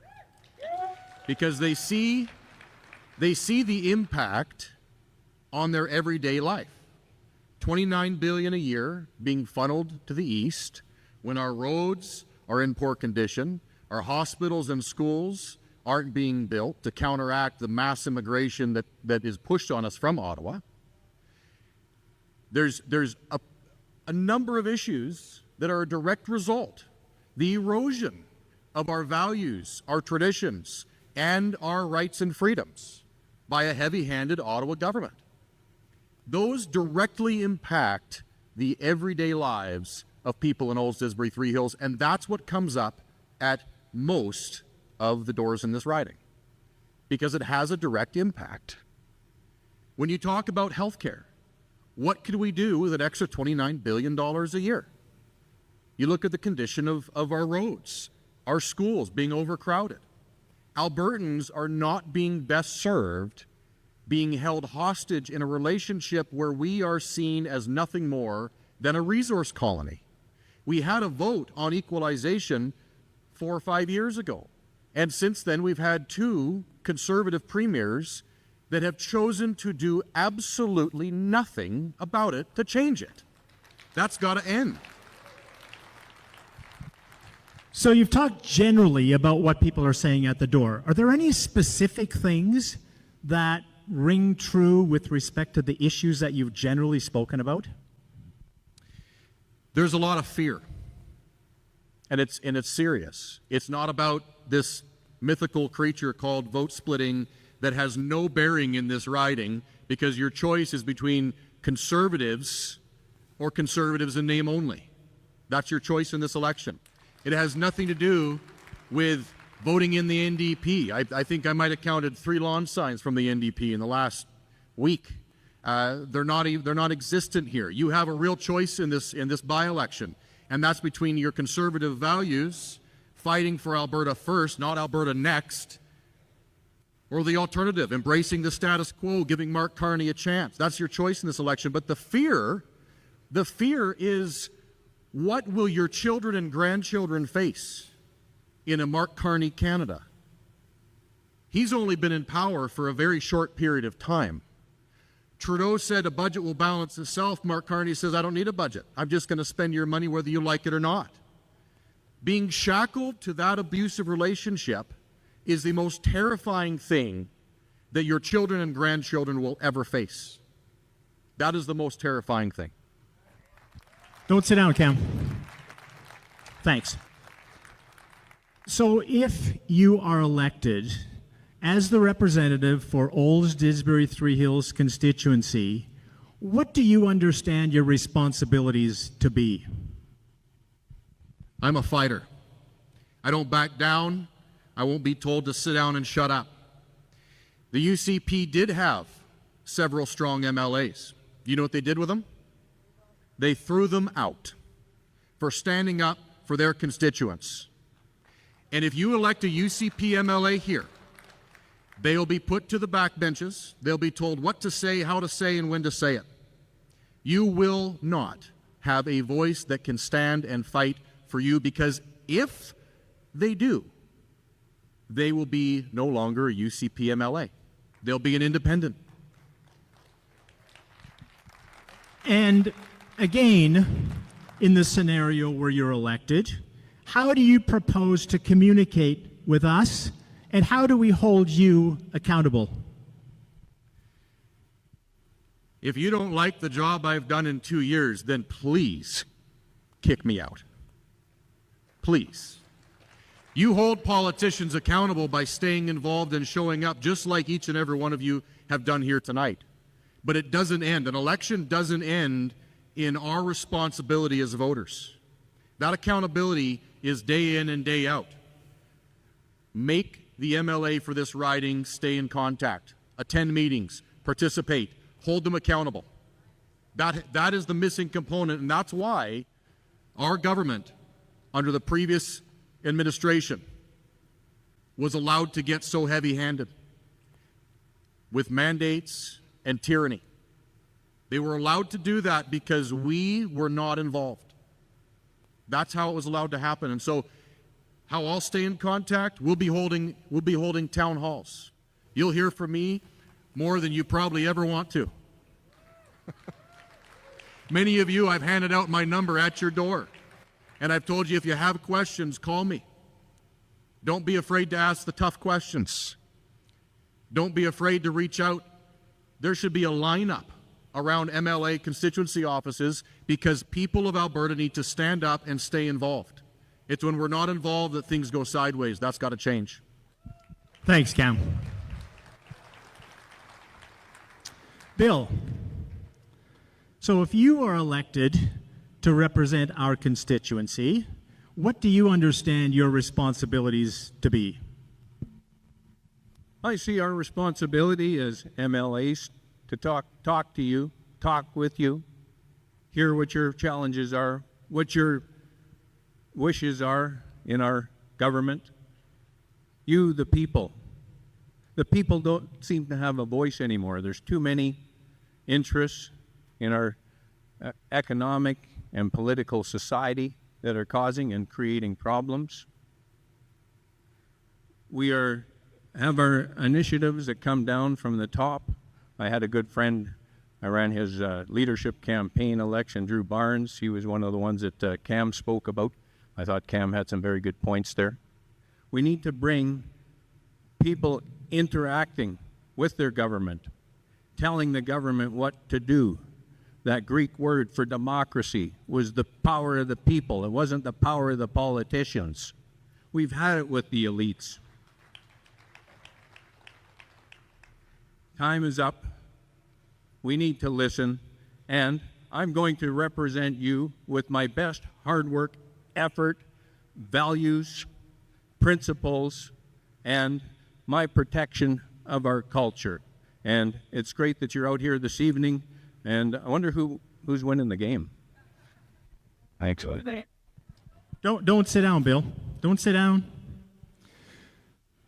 Because they see the impact on their everyday life. $29 billion a year being funneled to the east when our roads are in poor condition, our hospitals and schools aren't being built to counteract the mass immigration that is pushed on us from Ottawa. There's a number of issues that are a direct result. The erosion of our values, our traditions, and our rights and freedoms by a heavy-handed Ottawa government. Those directly impact the everyday lives of people in Olds Disbury Three Hills, and that's what comes up at most of the doors in this riding, because it has a direct impact. When you talk about healthcare, what could we do with an extra $29 billion a year? You look at the condition of our roads, our schools being overcrowded. Albertans are not being best served being held hostage in a relationship where we are seen as nothing more than a resource colony. We had a vote on equalization 4 or 5 years ago. And since then, we've had 2 conservative premiers that have chosen to do absolutely nothing about it to change it. That's got to end. So you've talked generally about what people are saying at the door. Are there any specific things that ring true with respect to the issues that you've generally spoken about? There's a lot of fear. And it's serious. It's not about this mythical creature called vote splitting that has no bearing in this riding, because your choice is between conservatives or conservatives in name only. That's your choice in this election. It has nothing to do with voting in the NDP. I think I might have counted 3 lawn signs from the NDP in the last week. They're not existent here. You have a real choice in this by-election, and that's between your conservative values, fighting for Alberta first, not Alberta next, or the alternative, embracing the status quo, giving Mark Carney a chance. That's your choice in this election. But the fear is, what will your children and grandchildren face in a Mark Carney Canada? He's only been in power for a very short period of time. Trudeau said a budget will balance itself. Mark Carney says, I don't need a budget. I'm just going to spend your money whether you like it or not. Being shackled to that abusive relationship is the most terrifying thing that your children and grandchildren will ever face. That is the most terrifying thing. Don't sit down, Cam. Thanks. So if you are elected as the representative for Olds Disbury Three Hills constituency, what do you understand your responsibilities to be? I'm a fighter. I don't back down. I won't be told to sit down and shut up. The UCP did have several strong MLAs. You know what they did with them? They threw them out for standing up for their constituents. And if you elect a UCP MLA here, they'll be put to the backbenches. They'll be told what to say, how to say, and when to say it. You will not have a voice that can stand and fight for you, because if they do, they will be no longer a UCP MLA. They'll be an independent. And again, in the scenario where you're elected, how do you propose to communicate with us, and how do we hold you accountable? If you don't like the job I've done in 2 years, then please kick me out. Please. You hold politicians accountable by staying involved and showing up, just like each and every one of you have done here tonight. But it doesn't end. An election doesn't end in our responsibility as voters. That accountability is day in and day out. Make the MLA for this riding stay in contact, attend meetings, participate, hold them accountable. That is the missing component, and that's why our government, under the previous administration, was allowed to get so heavy-handed with mandates and tyranny. They were allowed to do that because we were not involved. That's how it was allowed to happen. And so how I'll stay in contact, we'll be holding town halls. You'll hear from me more than you probably ever want to. Many of you, I've handed out my number at your door. And I've told you, if you have questions, call me. Don't be afraid to ask the tough questions. Don't be afraid to reach out. There should be a lineup around MLA constituency offices because people of Alberta need to stand up and stay involved. It's when we're not involved that things go sideways. That's got to change. Thanks, Cam. Bill, so if you are elected to represent our constituency, what do you understand your responsibilities to be? I see our responsibility as MLAs to talk to you, talk with you, hear what your challenges are, what your wishes are in our government. You, the people. The people don't seem to have a voice anymore. There's too many interests in our economic and political society that are causing and creating problems. We have our initiatives that come down from the top. I had a good friend, I ran his leadership campaign election, Drew Barnes. He was one of the ones that Cam spoke about. I thought Cam had some very good points there. We need to bring people interacting with their government, telling the government what to do. That Greek word for democracy was the power of the people. It wasn't the power of the politicians. We've had it with the elites. Time is up. We need to listen, and I'm going to represent you with my best hard work, effort, values, principles, and my protection of our culture. And it's great that you're out here this evening, and I wonder who's winning the game. Thanks. Don't sit down, Bill. Don't sit down.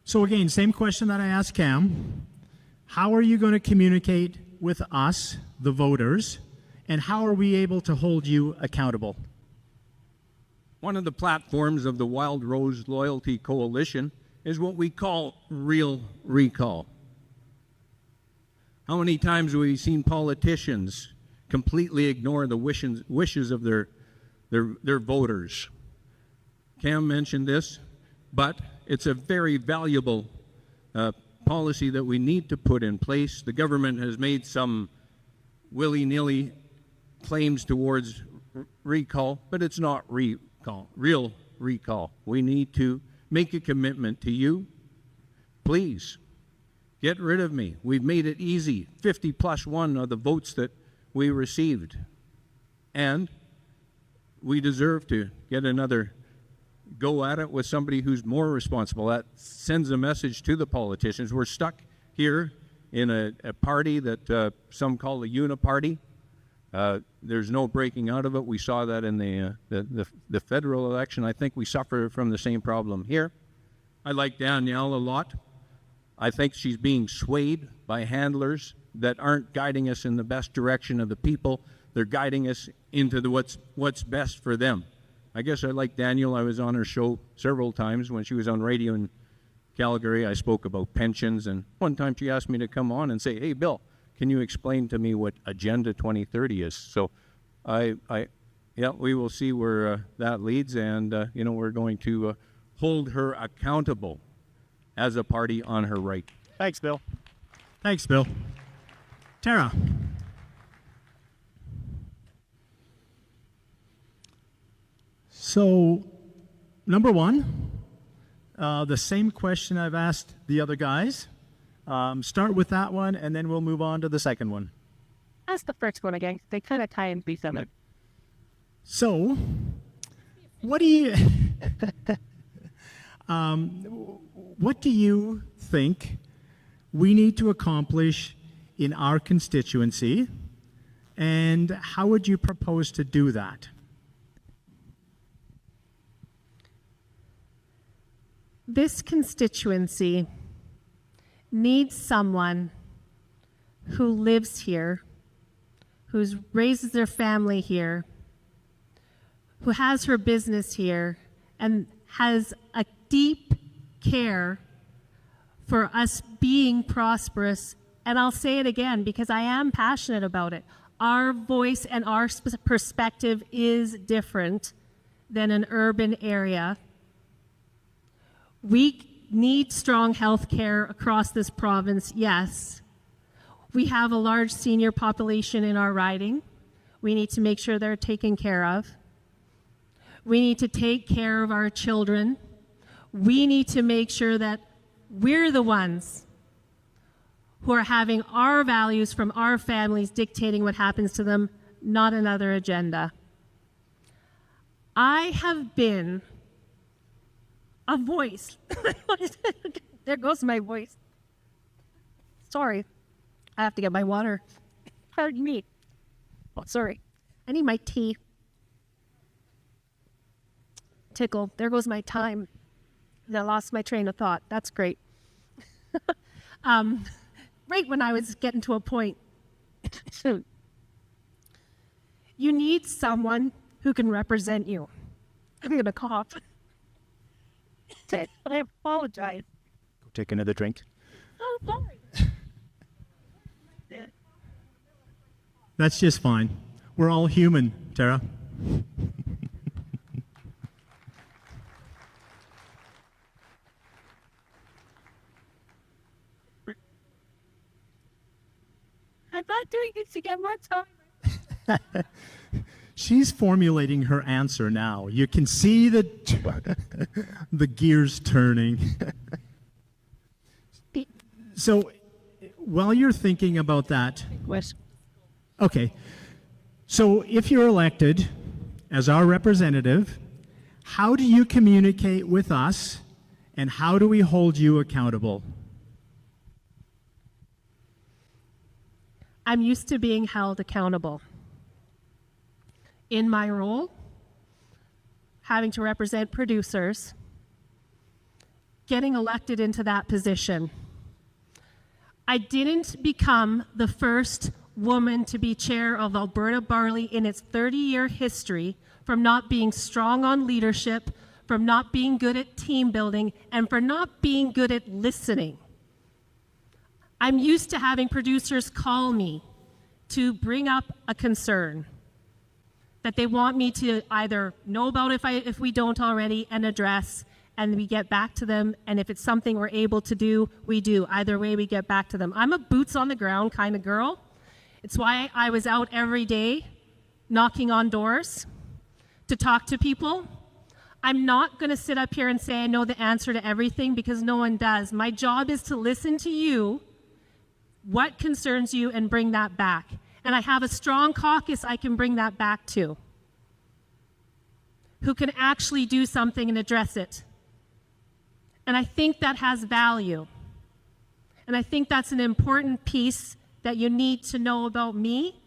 So again, same question that I asked Cam. How are you going to communicate with us, the voters, and how are we able to hold you accountable? One of the platforms of the Wild Rose Loyalty Coalition is what we call real recall. How many times have we seen politicians completely ignore the wishes of their voters? Cam mentioned this, but it's a very valuable policy that we need to put in place. The government has made some willy-nilly claims towards recall, but it's not real recall. We need to make a commitment to you. Please, get rid of me. We've made it easy. 50+1 are the votes that we received. And we deserve to get another go at it with somebody who's more responsible. That sends a message to the politicians. We're stuck here in a party that some call a uniparty. There's no breaking out of it. We saw that in the federal election. I think we suffer from the same problem here. I like Danielle a lot. I think she's being swayed by handlers that aren't guiding us in the best direction of the people. They're guiding us into what's best for them. I guess I like Danielle. I was on her show several times when she was on radio in Calgary. I spoke about pensions, and one time she asked me to come on and say, "Hey, Bill, can you explain to me what Agenda 2030 is?" So, yeah, we will see where that leads, and we're going to hold her accountable as a party on her right. Thanks, Bill. Thanks, Bill. Tara. So, number one, the same question I've asked the other guys. Start with that one, and then we'll move on to the second one. Ask the first one again. They kind of tie in each other. So, what do you what do you think we need to accomplish in our constituency, and how would you propose to do that? This constituency needs someone who lives here, who raises their family here, who has her business here, and has a deep care for us being prosperous. And I'll say it again because I am passionate about it. Our voice and our perspective is different than an urban area. We need strong health care across this province, yes. We have a large senior population in our riding. We need to make sure they're taken care of. We need to take care of our children. We need to make sure that we're the ones who are having our values from our families dictating what happens to them, not another agenda. I have been a voice. There goes my voice. Sorry. I have to get my water. Pardon me. Oh, sorry. I need my tea. Tickle. There goes my time. And I lost my train of thought. That's great. Right when I was getting to a point. You need someone who can represent you. I'm going to cough. I apologize. Go take another drink. Oh, sorry. That's just fine. We're all human, Tara. I'm not doing this to get more time. She's formulating her answer now. You can see the gears turning. So, while you're thinking about that, okay. So, if you're elected as our representative, how do you communicate with us, and how do we hold you accountable? I'm used to being held accountable. In my role, having to represent producers, getting elected into that position. I didn't become the first woman to be chair of Alberta Barley in its 30-year history from not being strong on leadership, from not being good at team building, and for not being good at listening. I'm used to having producers call me to bring up a concern that they want me to either know about if we don't already and address, and we get back to them, and if it's something we're able to do, we do. Either way, we get back to them. I'm a boots on the ground kind of girl. It's why I was out every day knocking on doors to talk to people. I'm not going to sit up here and say I know the answer to everything, because no one does. My job is to listen to you, what concerns you, and bring that back. And I have a strong caucus I can bring that back to, who can actually do something and address it. And I think that has value. And I think that's an important piece that you need to know about me,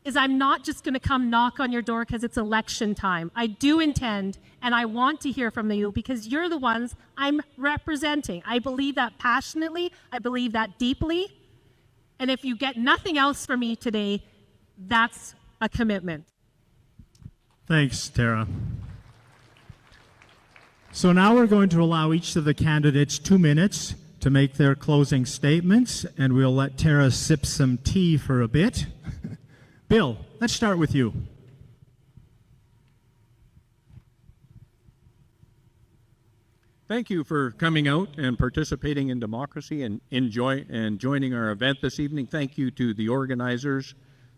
is I'm not just going to come knock on your door because it's election time. I do intend, and I want to hear from you, because you're the ones I'm representing. I believe that passionately. I believe that deeply. And if you get nothing else from me today, that's a commitment. Thanks, Tara. So now we're going to allow each of the candidates 2 minutes to make their closing statements, and we'll let Tara sip some tea for a bit. Bill, let's start with you. Thank you for coming out and participating in democracy and joining our event this evening. Thank you to the organizers.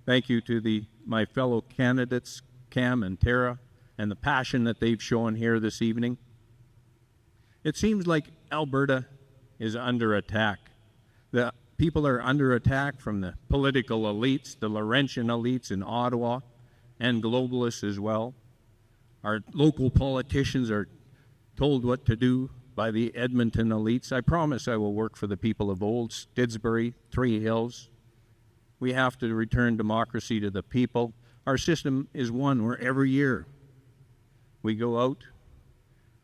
Thank you to my fellow candidates, Cam and Tara, and the passion that they've shown here this evening. It seems like Alberta is under attack. The people are under attack from the political elites, the Laurentian elites in Ottawa, and globalists as well. Our local politicians are told what to do by the Edmonton elites. I promise I will work for the people of Olds, Didsbury, Three Hills. We have to return democracy to the people. Our system is one where every year we go out,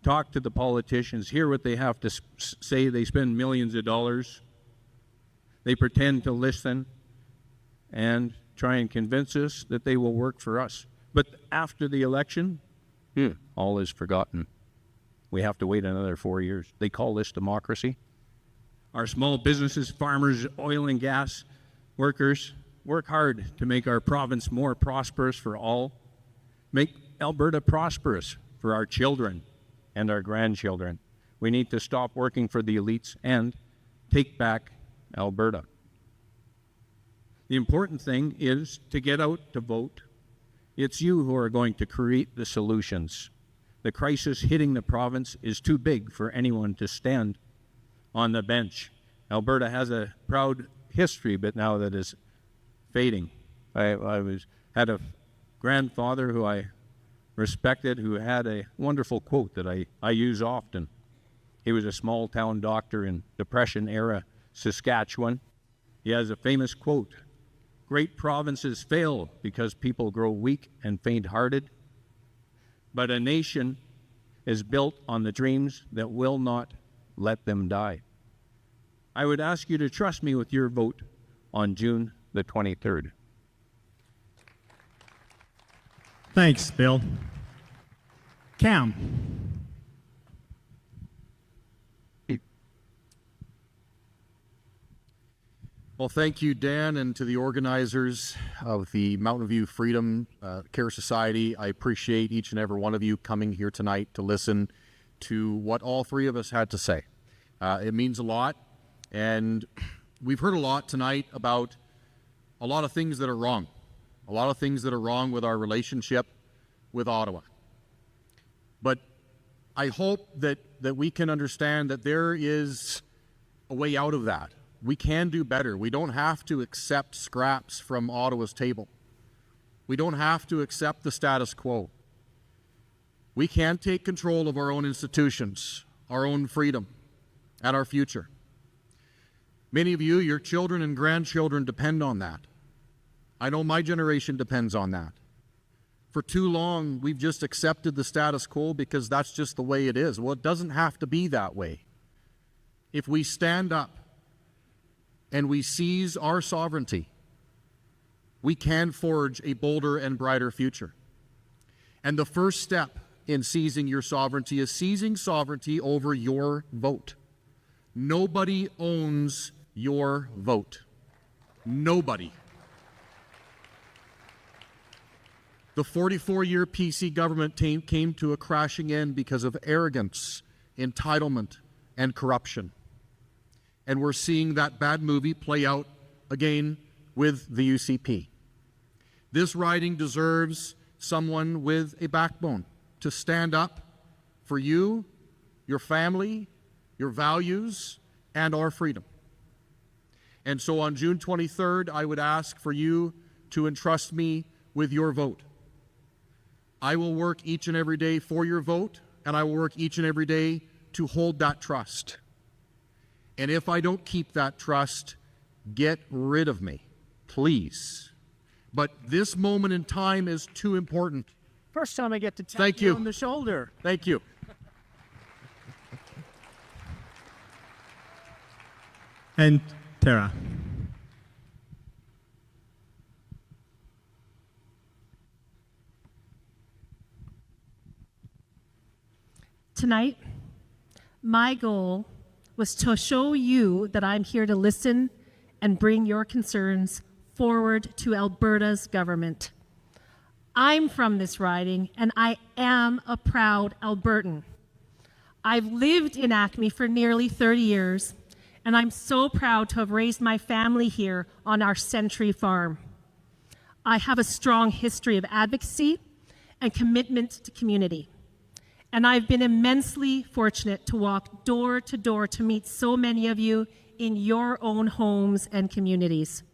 talk to the politicians, hear what they have to say. They spend millions of dollars. They pretend to listen and try and convince us that they will work for us. But after the election, all is forgotten. We have to wait another 4 years. They call this democracy. Our small businesses, farmers, oil and gas workers work hard to make our province more prosperous for all. Make Alberta prosperous for our children and our grandchildren. We need to stop working for the elites and take back Alberta. The important thing is to get out to vote. It's you who are going to create the solutions. The crisis hitting the province is too big for anyone to stand on the bench. Alberta has a proud history, but now that is fading. I had a grandfather who I respected who had a wonderful quote that I use often. He was a small town doctor in Depression era Saskatchewan. He has a famous quote, "Great provinces fail because people grow weak and faint-hearted, but a nation is built on the dreams that will not let them die." I would ask you to trust me with your vote on June the 23rd. Thanks, Bill. Cam. Well, thank you, Dan, and to the organizers of the Mountain View Freedom Care Society. I appreciate each and every one of you coming here tonight to listen to what all three of us had to say. It means a lot, and we've heard a lot tonight about a lot of things that are wrong, a lot of things that are wrong with our relationship with Ottawa. But I hope that we can understand that there is a way out of that. We can do better. We don't have to accept scraps from Ottawa's table. We don't have to accept the status quo. We can take control of our own institutions, our own freedom, and our future. Many of you, your children and grandchildren depend on that. I know my generation depends on that. For too long, we've just accepted the status quo because that's just the way it is. Well, it doesn't have to be that way. If we stand up and we seize our sovereignty, we can forge a bolder and brighter future. And the first step in seizing your sovereignty is seizing sovereignty over your vote. Nobody owns your vote. Nobody. The 44-year PC government came to a crashing end because of arrogance, entitlement, and corruption. And we're seeing that bad movie play out again with the UCP. This riding deserves someone with a backbone to stand up for you, your family, your values, and our freedom. And so on June 23rd, I would ask for you to entrust me with your vote. I will work each and every day for your vote, and I will work each and every day to hold that trust. And if I don't keep that trust, get rid of me, please. But this moment in time is too important. First time I get to tap Thank you you on the shoulder. Thank you. And Tara. tonight. My goal was to show you that I'm here to listen and bring your concerns forward to Alberta's government. I'm from this riding, and I am a proud Albertan. I've lived in Acme for nearly 30 years, and I'm so proud to have raised my family here on our Century Farm. I have a strong history of advocacy and commitment to community, and I've been immensely fortunate to walk door to door to meet so many of you in your own homes and communities.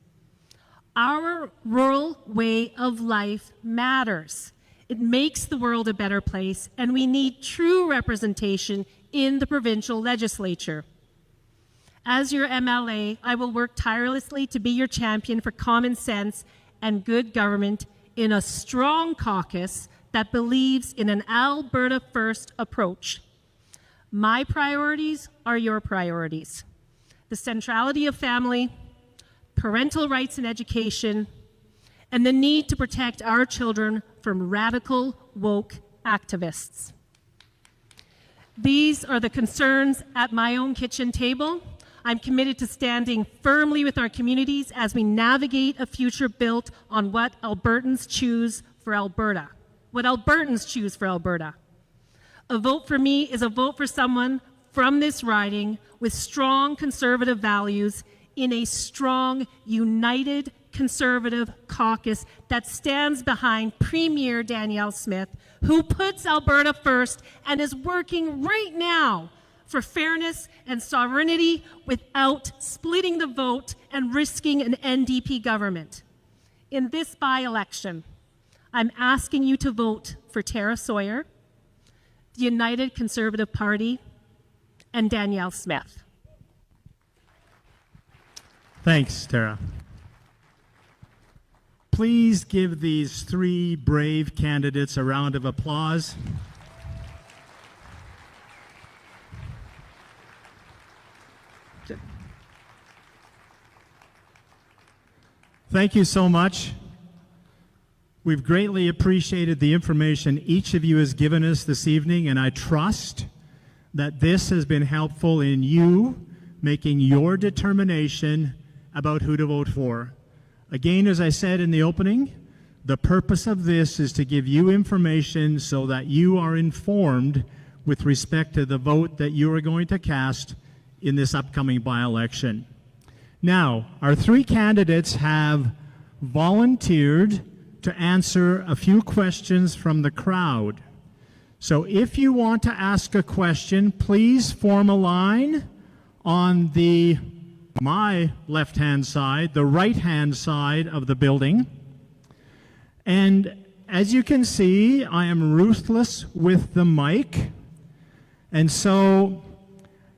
Our rural way of life matters. It makes the world a better place, and we need true representation in the provincial legislature. As your MLA, I will work tirelessly to be your champion for common sense and good government in a strong caucus that believes in an Alberta first approach. My priorities are your priorities. The centrality of family, parental rights and education, and the need to protect our children from radical woke activists. These are the concerns at my own kitchen table. I'm committed to standing firmly with our communities as we navigate a future built on what Albertans choose for Alberta. What Albertans choose for Alberta. A vote for me is a vote for someone from this riding with strong conservative values in a strong, united conservative caucus that stands behind Premier Danielle Smith, who puts Alberta first and is working right now for fairness and sovereignty without splitting the vote and risking an NDP government. In this by-election, I'm asking you to vote for Tara Sawyer, the United Conservative Party, and Danielle Smith. Thanks, Tara. Please give these three brave candidates a round of applause. Thank you so much. We've greatly appreciated the information each of you has given us this evening, and I trust that this has been helpful in you making your determination about who to vote for. Again, as I said in the opening, the purpose of this is to give you information so that you are informed with respect to the vote that you are going to cast in this upcoming by-election. Now, our three candidates have volunteered to answer a few questions from the crowd. So if you want to ask a question, please form a line on my left-hand side, the right-hand side of the building. And as you can see, I am ruthless with the mic. And so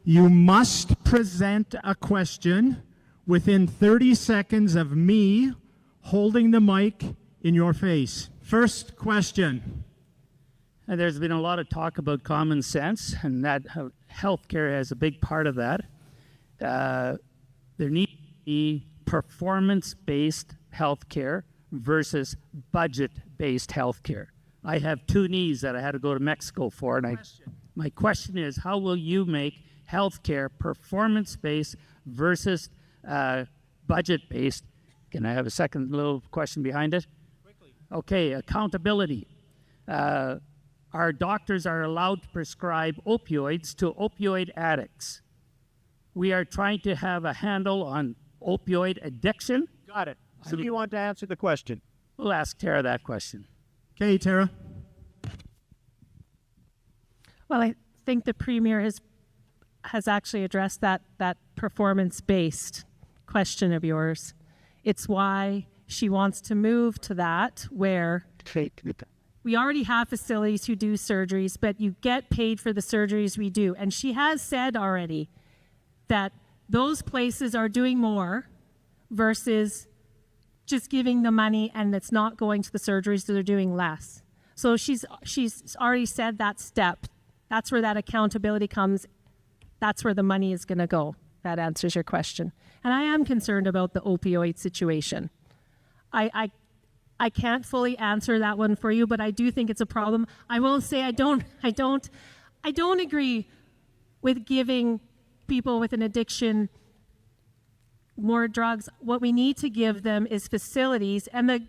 you must present a question within 30 seconds of me holding the mic in your face. First question. And there's been a lot of talk about common sense, and that healthcare has a big part of that. There needs to be performance-based healthcare versus budget-based healthcare. I have two knees that I had to go to Mexico for, and my question is, how will you make healthcare performance-based versus budget-based? Can I have a second little question behind it? Quickly. Okay, accountability. Our doctors are allowed to prescribe opioids to opioid addicts. We are trying to have a handle on opioid addiction. Got it. So do you want to answer the question? We'll ask Tara that question. Okay, Tara. Well, I think the Premier has actually addressed that performance-based question of yours. It's why she wants to move to that, where we already have facilities who do surgeries, but you get paid for the surgeries we do. And she has said already that those places are doing more versus just giving the money and it's not going to the surgeries, so they're doing less. So she's already said that step. That's where that accountability comes. That's where the money is going to go. That answers your question. And I am concerned about the opioid situation. I can't fully answer that one for you, but I do think it's a problem. I will say I don't I don't agree with giving people with an addiction more drugs. What we need to give them is facilities, and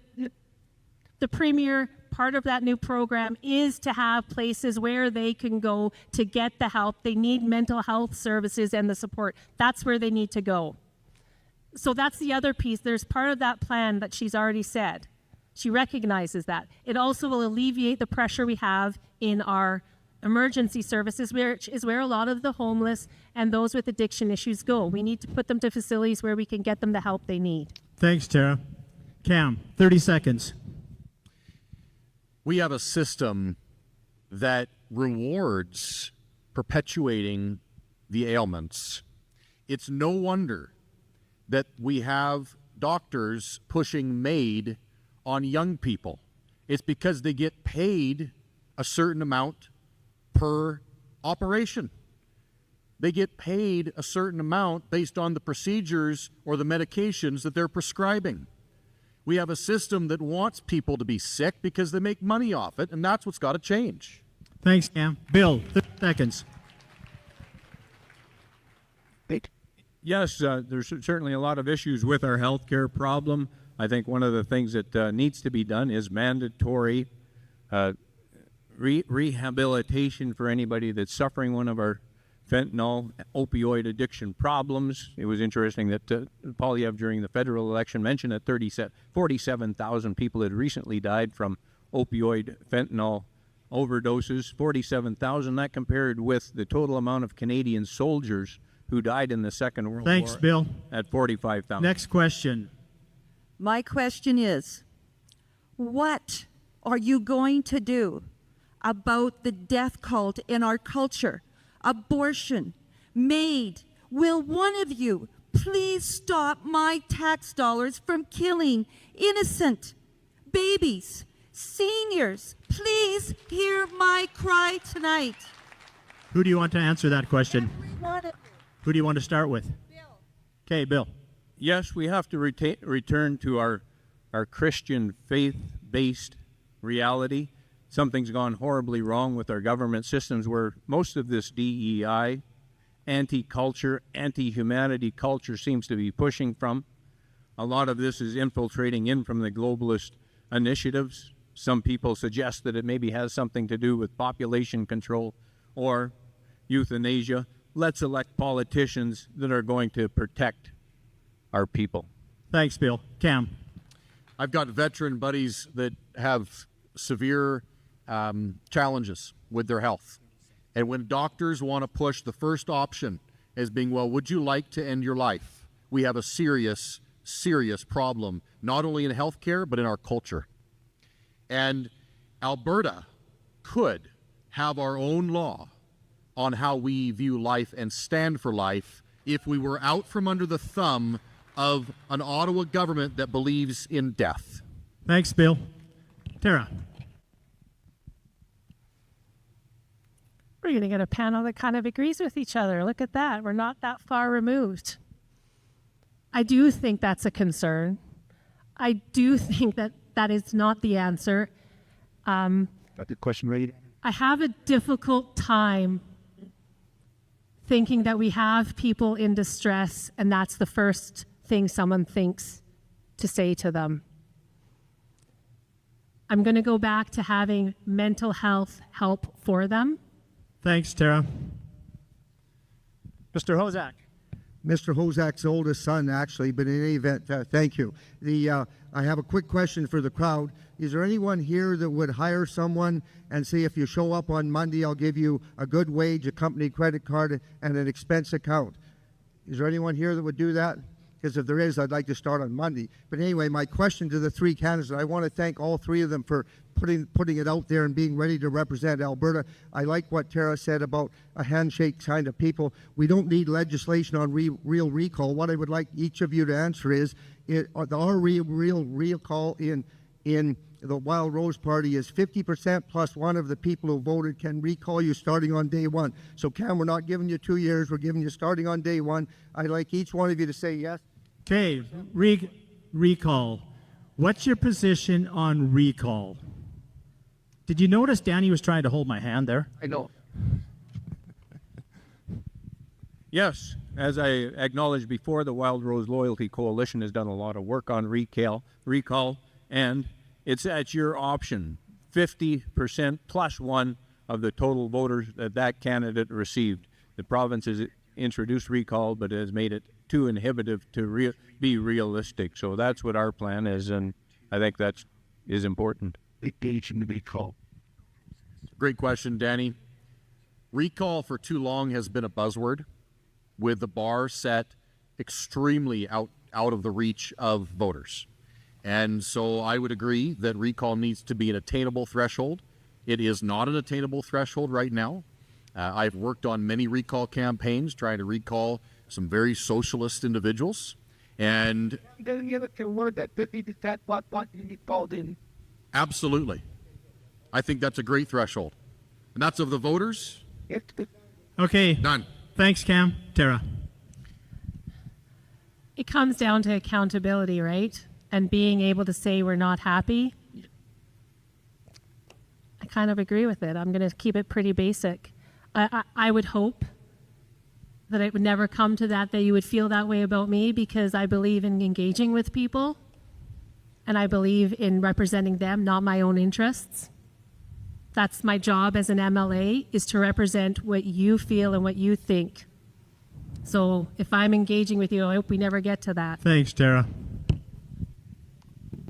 the premier part of that new program is to have places where they can go to get the help. They need mental health services and the support. That's where they need to go. So that's the other piece. There's part of that plan that she's already said. She recognizes that. It also will alleviate the pressure we have in our emergency services, which is where a lot of the homeless and those with addiction issues go. We need to put them to facilities where we can get them the help they need. Thanks, Tara. Cam, 30 seconds. We have a system that rewards perpetuating the ailments. It's no wonder that we have doctors pushing MAID on young people. It's because they get paid a certain amount per operation. They get paid a certain amount based on the procedures or the medications that they're prescribing. We have a system that wants people to be sick because they make money off it, and that's what's got to change. Thanks, Cam. Bill, 30 seconds. Yes, there's certainly a lot of issues with our healthcare problem. I think one of the things that needs to be done is mandatory rehabilitation for anybody that's suffering one of our fentanyl, opioid addiction problems. It was interesting that Polyev during the federal election mentioned that 47,000 people had recently died from opioid fentanyl overdoses. 47,000, that compared with the total amount of Canadian soldiers who died in the Second World War. Thanks, Bill. At 45,000. Next question. My question is, what are you going to do about the death cult in our culture? Abortion, MAID. Will one of you please stop my tax dollars from killing innocent babies, seniors? Please hear my cry tonight. Who do you want to answer that question? Who do you want to start with? Bill. Okay, Bill. Yes, we have to return to our Christian faith-based reality. Something's gone horribly wrong with our government systems where most of this DEI, anti-culture, anti-humanity culture seems to be pushing from. A lot of this is infiltrating in from the globalist initiatives. Some people suggest that it maybe has something to do with population control or euthanasia. Let's elect politicians that are going to protect our people. Thanks, Bill. Cam. I've got veteran buddies that have severe challenges with their health. And when doctors want to push the first option as being, well, would you like to end your life? We have a serious, serious problem, not only in healthcare, but in our culture. And Alberta could have our own law on how we view life and stand for life if we were out from under the thumb of an Ottawa government that believes in death. Thanks, Bill. Tara. We're going to get a panel that kind of agrees with each other. Look at that. We're not that far removed. I do think that's a concern. I do think that that is not the answer. Got the question ready? I have a difficult time thinking that we have people in distress and that's the first thing someone thinks to say to them. I'm going to go back to having mental health help for them. Thanks, Tara. Mr. Hozak. Mr. Hozak's oldest son, actually, but in any event, thank you. I have a quick question for the crowd. Is there anyone here that would hire someone and say, if you show up on Monday, I'll give you a good wage, a company credit card, and an expense account? Is there anyone here that would do that? Because if there is, I'd like to start on Monday. But anyway, my question to the three candidates, I want to thank all three of them for putting it out there and being ready to represent Alberta. I like what Tara said about a handshake kind of people. We don't need legislation on real recall. What I would like each of you to answer is, our real recall in the Wild Rose Party is 50% plus one of the people who voted can recall you starting on day one. So Cam, we're not giving you 2 years, we're giving you starting on day one. I'd like each one of you to say yes. Okay, recall. What's your position on recall? Did you notice Danny was trying to hold my hand there? I know. Yes, as I acknowledged before, the Wild Rose Loyalty Coalition has done a lot of work on recall, and it's at your option. 50% plus one of the total voters that candidate received. The province has introduced recall, but has made it too inhibitive to be realistic. So that's what our plan is, and I think that is important. Engaging the recall. Great question, Danny. Recall for too long has been a buzzword, with the bar set extremely out of the reach of voters. And so I would agree that recall needs to be an attainable threshold. It is not an attainable threshold right now. I've worked on many recall campaigns trying to recall some very socialist individuals. And absolutely. I think that's a great threshold. And that's of the voters. Okay. Done. Thanks, Cam. Tara. It comes down to accountability, right? And being able to say we're not happy. I kind of agree with it. I'm going to keep it pretty basic. I would hope that it would never come to that you would feel that way about me, because I believe in engaging with people and I believe in representing them, not my own interests. That's my job as an MLA, is to represent what you feel and what you think. So if I'm engaging with you, I hope we never get to that. Thanks, Tara.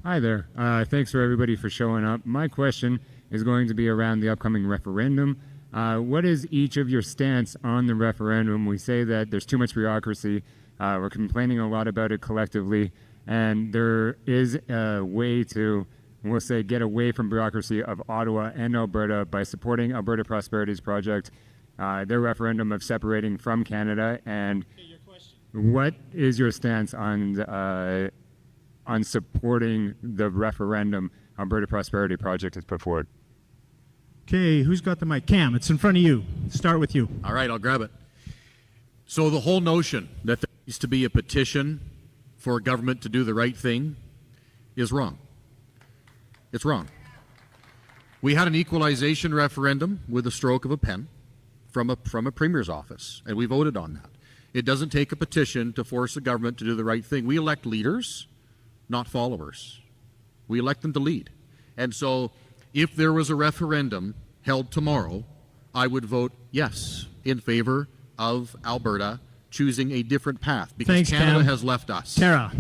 Hi there. Thanks for everybody for showing up. My question is going to be around the upcoming referendum. What is each of your stance on the referendum? We say that there's too much bureaucracy. We're complaining a lot about it collectively, and there is a way to, we'll say, get away from bureaucracy of Ottawa and Alberta by supporting Alberta Prosperity's project, their referendum of separating from Canada. And what is your stance on supporting the referendum Alberta Prosperity Project has put forward? Okay, who's got the mic? Cam, it's in front of you. Start with you. All right, I'll grab it. So the whole notion that there needs to be a petition for government to do the right thing is wrong. It's wrong. We had an equalization referendum with a stroke of a pen from a premier's office, and we voted on that. It doesn't take a petition to force the government to do the right thing. We elect leaders, not followers. We elect them to lead. And so if there was a referendum held tomorrow, I would vote yes in favor of Alberta choosing a different path, because Thanks, Canada Cam. has left us. Tara.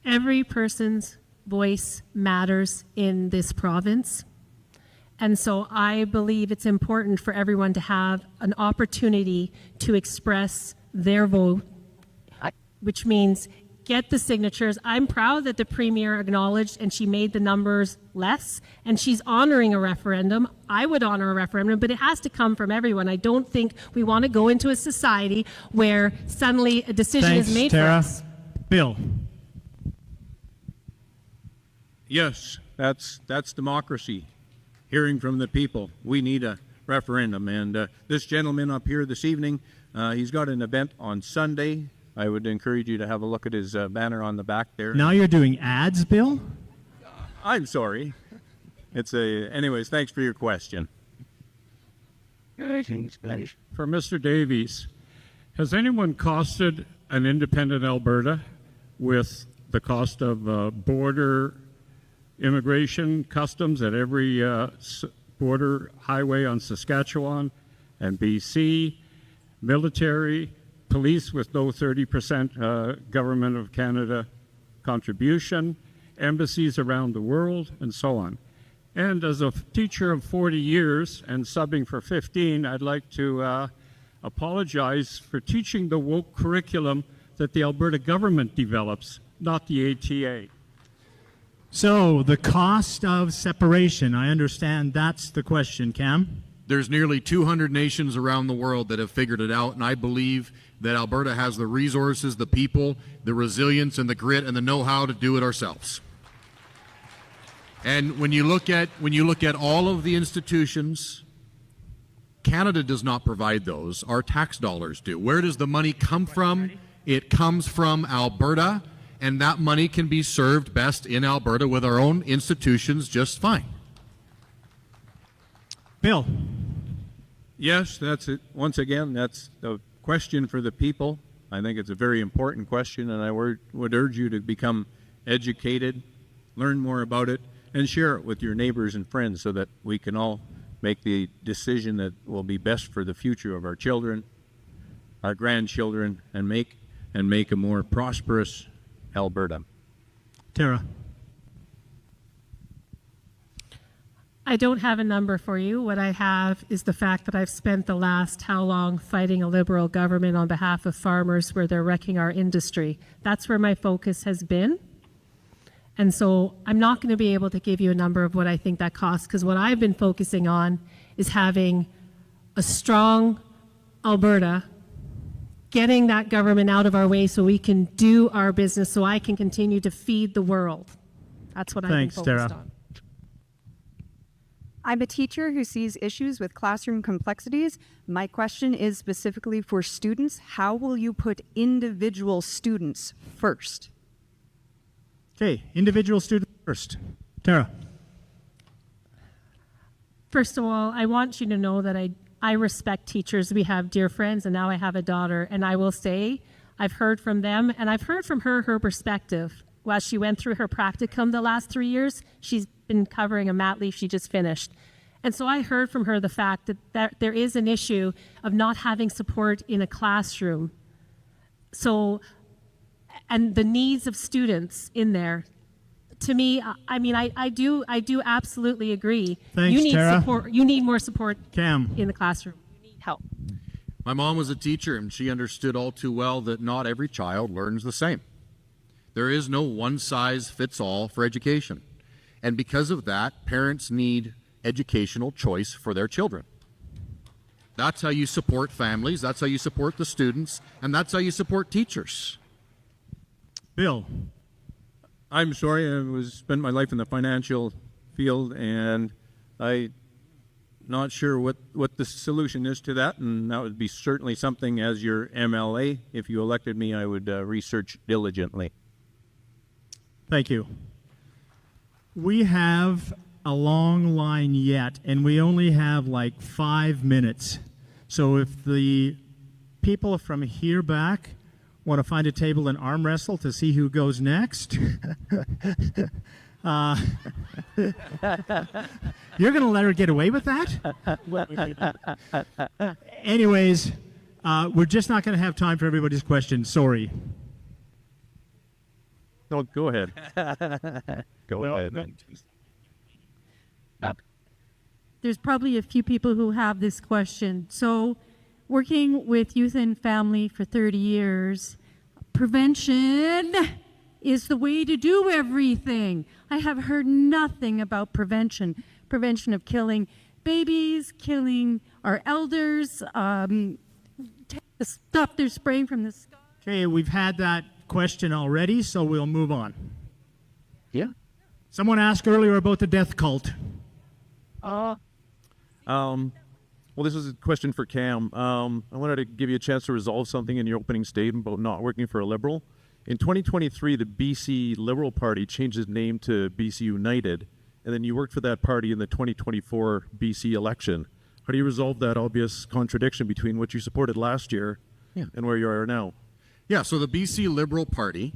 Every person's voice matters in this province. And so I believe it's important for everyone to have an opportunity to express their vote, which means get the signatures. I'm proud that the Premier acknowledged and she made the numbers less, and she's honoring a referendum. I would honor a referendum, but it has to come from everyone. I don't think we want to go into a society where suddenly a decision Thanks, is made Tara. for us. Bill. Yes, that's democracy. Hearing from the people. We need a referendum. And this gentleman up here this evening, he's got an event on Sunday. I would encourage you to have a look at his banner on the back there. Now you're doing ads, Bill? I'm sorry. Anyways, thanks for your question. For Mr. Davies, has anyone costed an independent Alberta with the cost of border immigration customs at every border highway on Saskatchewan and BC, military, police with no 30% Government of Canada contribution, embassies around the world, and so on? And as a teacher of 40 years and subbing for 15, I'd like to apologize for teaching the woke curriculum that the Alberta government develops, not the ATA. So, the cost of separation, I understand that's the question, Cam. There's nearly 200 nations around the world that have figured it out, and I believe that Alberta has the resources, the people, the resilience, and the grit, and the know-how to do it ourselves. And when you look at all of the institutions, Canada does not provide those. Our tax dollars do. Where does the money come from? It comes from Alberta, and that money can be served best in Alberta with our own institutions just fine. Bill. Yes, that's it. Once again, that's the question for the people. I think it's a very important question, and I would urge you to become educated, learn more about it, and share it with your neighbors and friends so that we can all make the decision that will be best for the future of our children, our grandchildren, and make a more prosperous Alberta. Tara. I don't have a number for you. What I have is the fact that I've spent the last how long fighting a Liberal government on behalf of farmers where they're wrecking our industry. That's where my focus has been. And so I'm not going to be able to give you a number of what I think that costs, because what I've been focusing on is having a strong Alberta, getting that government out of our way so we can do our business, so I can continue to feed the world. That's what I've been focused on. I'm a teacher who sees issues with classroom complexities. My question is specifically for students. How will you put individual students first? Okay, individual student first. Tara. First of all, I want you to know that I respect teachers. We have dear friends, and now I have a daughter. And I will say, I've heard from them, and I've heard from her perspective. While she went through her practicum the last 3 years, she's been covering a mat leave she just finished. And so I heard from her the fact that there is an issue of not having support in a classroom. So, and the needs of students in there. To me, I mean, I do absolutely agree. Thanks, you need Tara. support. You need more support Cam. in the classroom. You need help. My mom was a teacher, and she understood all too well that not every child learns the same. There is no one-size-fits-all for education. And because of that, parents need educational choice for their children. That's how you support families, that's how you support the students, and that's how you support teachers. Bill. I'm sorry, I spent my life in the financial field, and I'm not sure what the solution is to that, and that would be certainly something as your MLA. If you elected me, I would research diligently. Thank you. We have a long line yet, and we only have like 5 minutes. So if the people from here back want to find a table and arm wrestle to see who goes next, you're going to let her get away with that? Anyways, we're just not going to have time for everybody's questions. Sorry. No, go ahead. Go ahead. There's probably a few people who have this question. So, working with youth and family for 30 years, prevention is the way to do everything. I have heard nothing about prevention of killing babies, killing our elders, the stuff they're spraying from the sky. Okay, we've had that question already, so we'll move on. Yeah. Someone asked earlier about the death cult. Well, this is a question for Cam. I wanted to give you a chance to resolve something in your opening statement about not working for a Liberal. In 2023, the BC Liberal Party changed its name to BC United, and then you worked for that party in the 2024 BC election. How do you resolve that obvious contradiction between what you supported last year and where you are now? Yeah, so the BC Liberal Party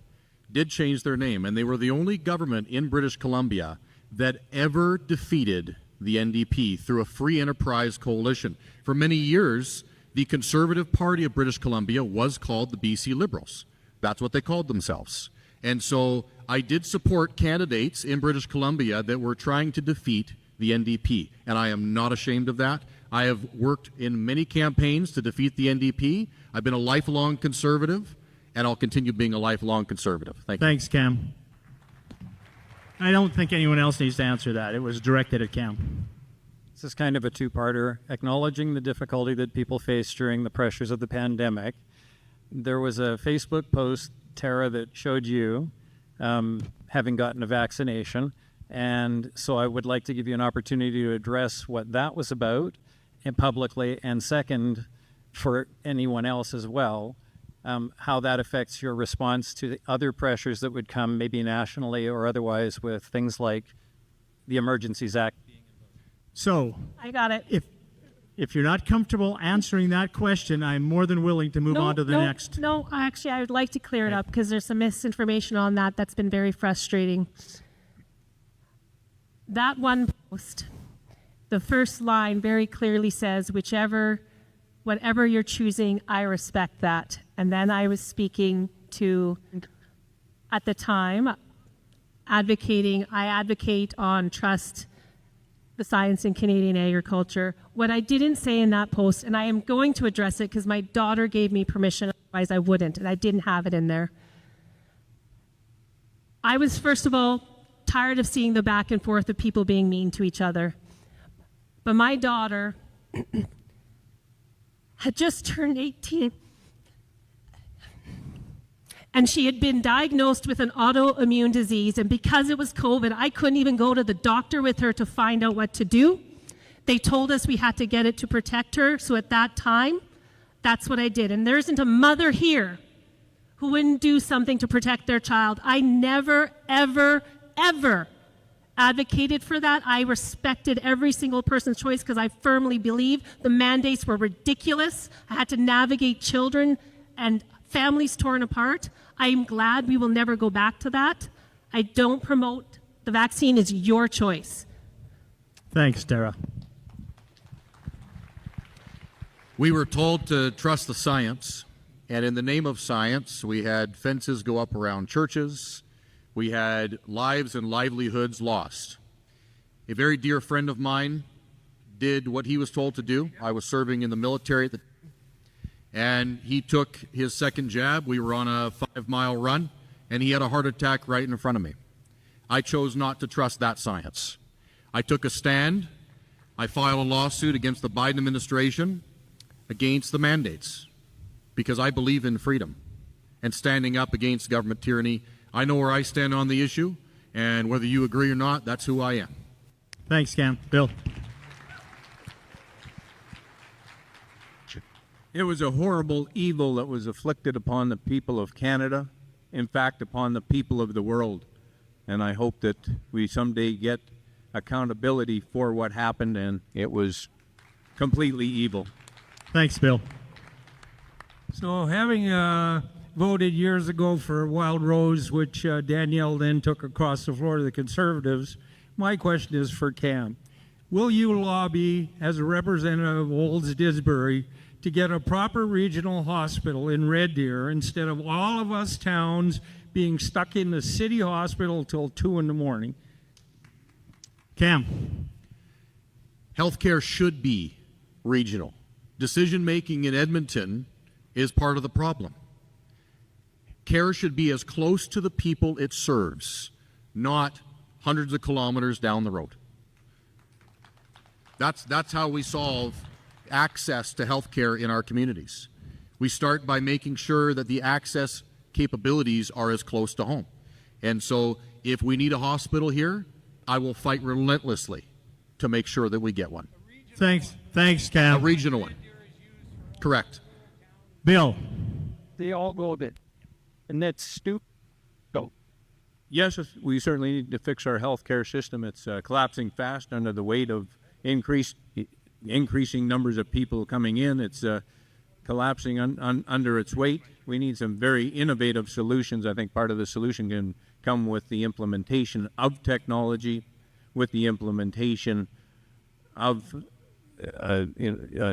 did change their name, and they were the only government in British Columbia that ever defeated the NDP through a free enterprise coalition. For many years, the Conservative Party of British Columbia was called the BC Liberals. That's what they called themselves. And so I did support candidates in British Columbia that were trying to defeat the NDP, and I am not ashamed of that. I have worked in many campaigns to defeat the NDP. I've been a lifelong Conservative, and I'll continue being a lifelong Conservative. Thank you. Thanks, Cam. I don't think anyone else needs to answer that. It was directed at Cam. This is kind of a two-parter. Acknowledging the difficulty that people face during the pressures of the pandemic. There was a Facebook post, Tara, that showed you having gotten a vaccination. And so I would like to give you an opportunity to address what that was about and publicly. And second, for anyone else as well, how that affects your response to the other pressures that would come maybe nationally or otherwise with things like the Emergencies Act. So, I got it. if you're not comfortable answering that question, I'm more than willing to move on to the next. No, actually, I would like to clear it up because there's some misinformation on that that's been very frustrating. That one post, the first line very clearly says, whatever you're choosing, I respect that. And then I was speaking to, at the time, I advocate on trust the science in Canadian agriculture. What I didn't say in that post, and I am going to address it because my daughter gave me permission, otherwise I wouldn't, and I didn't have it in there. I was, first of all, tired of seeing the back and forth of people being mean to each other. But my daughter had just turned 18, and she had been diagnosed with an autoimmune disease, and because it was COVID, I couldn't even go to the doctor with her to find out what to do. They told us we had to get it to protect her, so at that time, that's what I did. And there isn't a mother here who wouldn't do something to protect their child. I never, ever, ever advocated for that. I respected every single person's choice because I firmly believe the mandates were ridiculous. I had to navigate children and families torn apart. I am glad we will never go back to that. I don't promote the vaccine. Is your choice. Thanks, Tara. We were told to trust the science, and in the name of science, we had fences go up around churches. We had lives and livelihoods lost. A very dear friend of mine did what he was told to do. I was serving in the military at the time, and he took his second jab. We were on a 5-mile run, and he had a heart attack right in front of me. I chose not to trust that science. I took a stand. I filed a lawsuit against the Biden administration against the mandates because I believe in freedom and standing up against government tyranny. I know where I stand on the issue, and whether you agree or not, that's who I am. Thanks, Cam. Bill. It was a horrible evil that was afflicted upon the people of Canada, in fact, upon the people of the world. And I hope that we someday get accountability for what happened, and it was completely evil. Thanks, Bill. So having voted years ago for Wild Rose, which Danielle then took across the floor to the Conservatives, my question is for Cam. Will you lobby as a representative of Olds Didsbury to get a proper regional hospital in Red Deer instead of all of us towns being stuck in the city hospital till 2 in the morning? Cam. Healthcare should be regional. Decision-making in Edmonton is part of the problem. Care should be as close to the people it serves, not hundreds of kilometers down the road. That's how we solve access to health care in our communities. We start by making sure that the access capabilities are as close to home. And so if we need a hospital here, I will fight relentlessly to make sure that we get one. Thanks, Cam. A regional one. Correct. Bill. They all go there. And that's stupid. Go. Yes, we certainly need to fix our healthcare system. It's collapsing fast under the weight of increasing numbers of people coming in. It's collapsing under its weight. We need some very innovative solutions. I think part of the solution can come with the implementation of technology, with the implementation of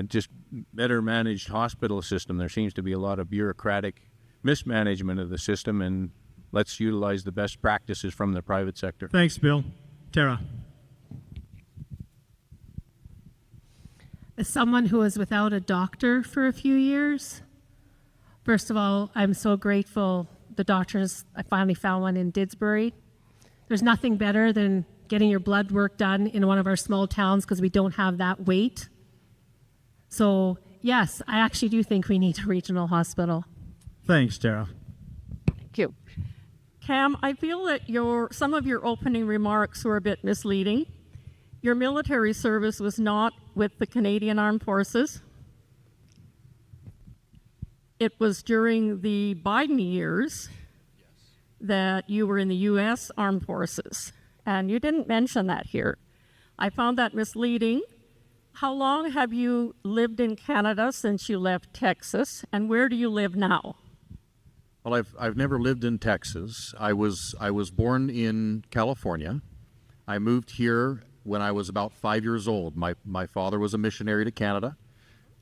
just better managed hospital system. There seems to be a lot of bureaucratic mismanagement of the system, and let's utilize the best practices from the private sector. Thanks, Bill. Tara. As someone who was without a doctor for a few years, first of all, I'm so grateful the doctors, I finally found one in Didsbury. There's nothing better than getting your blood work done in one of our small towns because we don't have that wait. So yes, I actually do think we need a regional hospital. Thanks, Tara. Thank you. Cam, I feel that some of your opening remarks were a bit misleading. Your military service was not with the Canadian Armed Forces. it was during the Biden years that you were in the U.S. Armed Forces, and you didn't mention that here. I found that misleading. How long have you lived in Canada since you left Texas, and where do you live now? Well, I've never lived in Texas. I was born in California. I moved here when I was about 5 years old. My father was a missionary to Canada.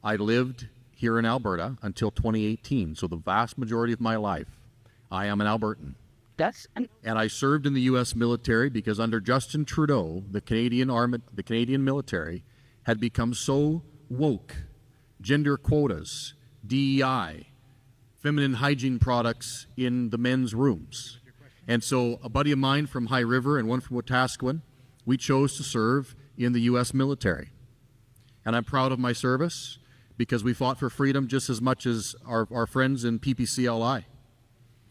I lived here in Alberta until 2018. So the vast majority of my life, I am an Albertan. And I served in the U.S. military because under Justin Trudeau, the Canadian military had become so woke, gender quotas, DEI, feminine hygiene products in the men's rooms. And so a buddy of mine from High River and one from Wetaskiwin, we chose to serve in the U.S. military. And I'm proud of my service because we fought for freedom just as much as our friends in PPCLI.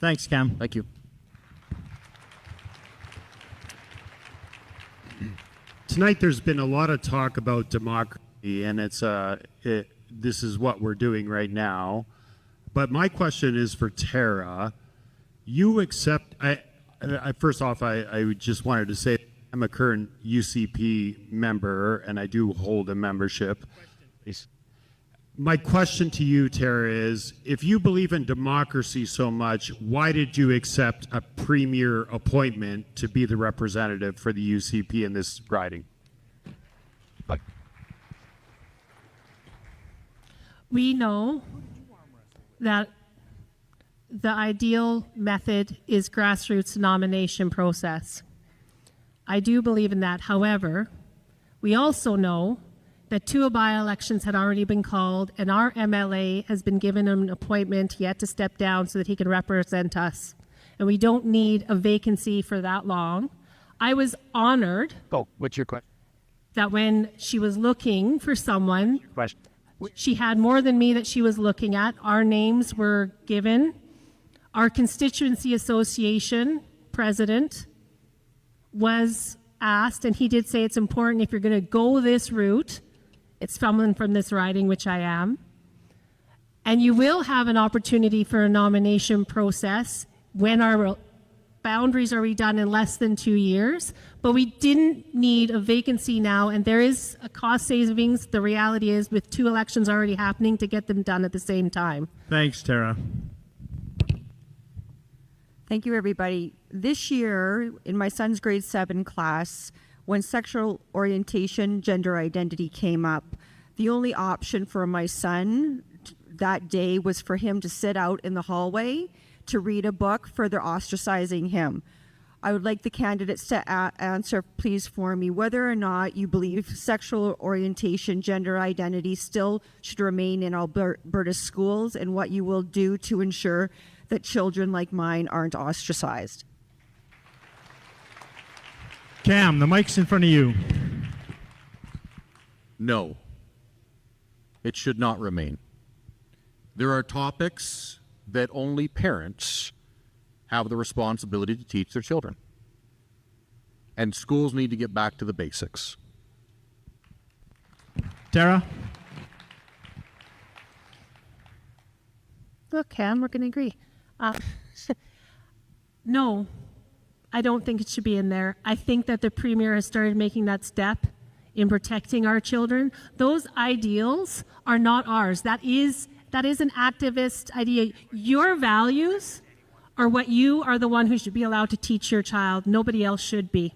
Thanks, Cam. Thank you. Tonight there's been a lot of talk about democracy, and this is what we're doing right now. But my question is for Tara. You accept, first off, I just wanted to say I'm a current UCP member, and I do hold a membership. My question to you, Tara, is if you believe in democracy so much, why did you accept a premier appointment to be the representative for the UCP in this riding? We know that the ideal method is grassroots nomination process. I do believe in that. However, we also know that 2 by-elections had already been called, and our MLA has been given an appointment yet to step down so that he can represent us. And we don't need a vacancy for that long. I was honored What's your question? that when she was looking for someone, Question. she had more than me that she was looking at. Our names were given. Our constituency association president was asked, and he did say it's important if you're going to go this route, it's someone from this riding, which I am. And you will have an opportunity for a nomination process when our boundaries are redone in less than 2 years. But we didn't need a vacancy now, and there is a cost savings. The reality is with 2 elections already happening to get them done at the same time. Thanks, Tara. Thank you, everybody. This year, in my son's grade 7 class, when sexual orientation, gender identity came up, the only option for my son that day was for him to sit out in the hallway to read a book, further ostracizing him. I would like the candidates to answer, please, for me, whether or not you believe sexual orientation, gender identity still should remain in Alberta schools, and what you will do to ensure that children like mine aren't ostracized. Cam, the mic's in front of you. No, it should not remain. There are topics that only parents have the responsibility to teach their children. And schools need to get back to the basics. Tara? Look, Cam, we're going to agree. No, I don't think it should be in there. I think that the Premier has started making that step in protecting our children. Those ideals are not ours. That is an activist idea. Your values are what you are the one who should be allowed to teach your child. Nobody else should be.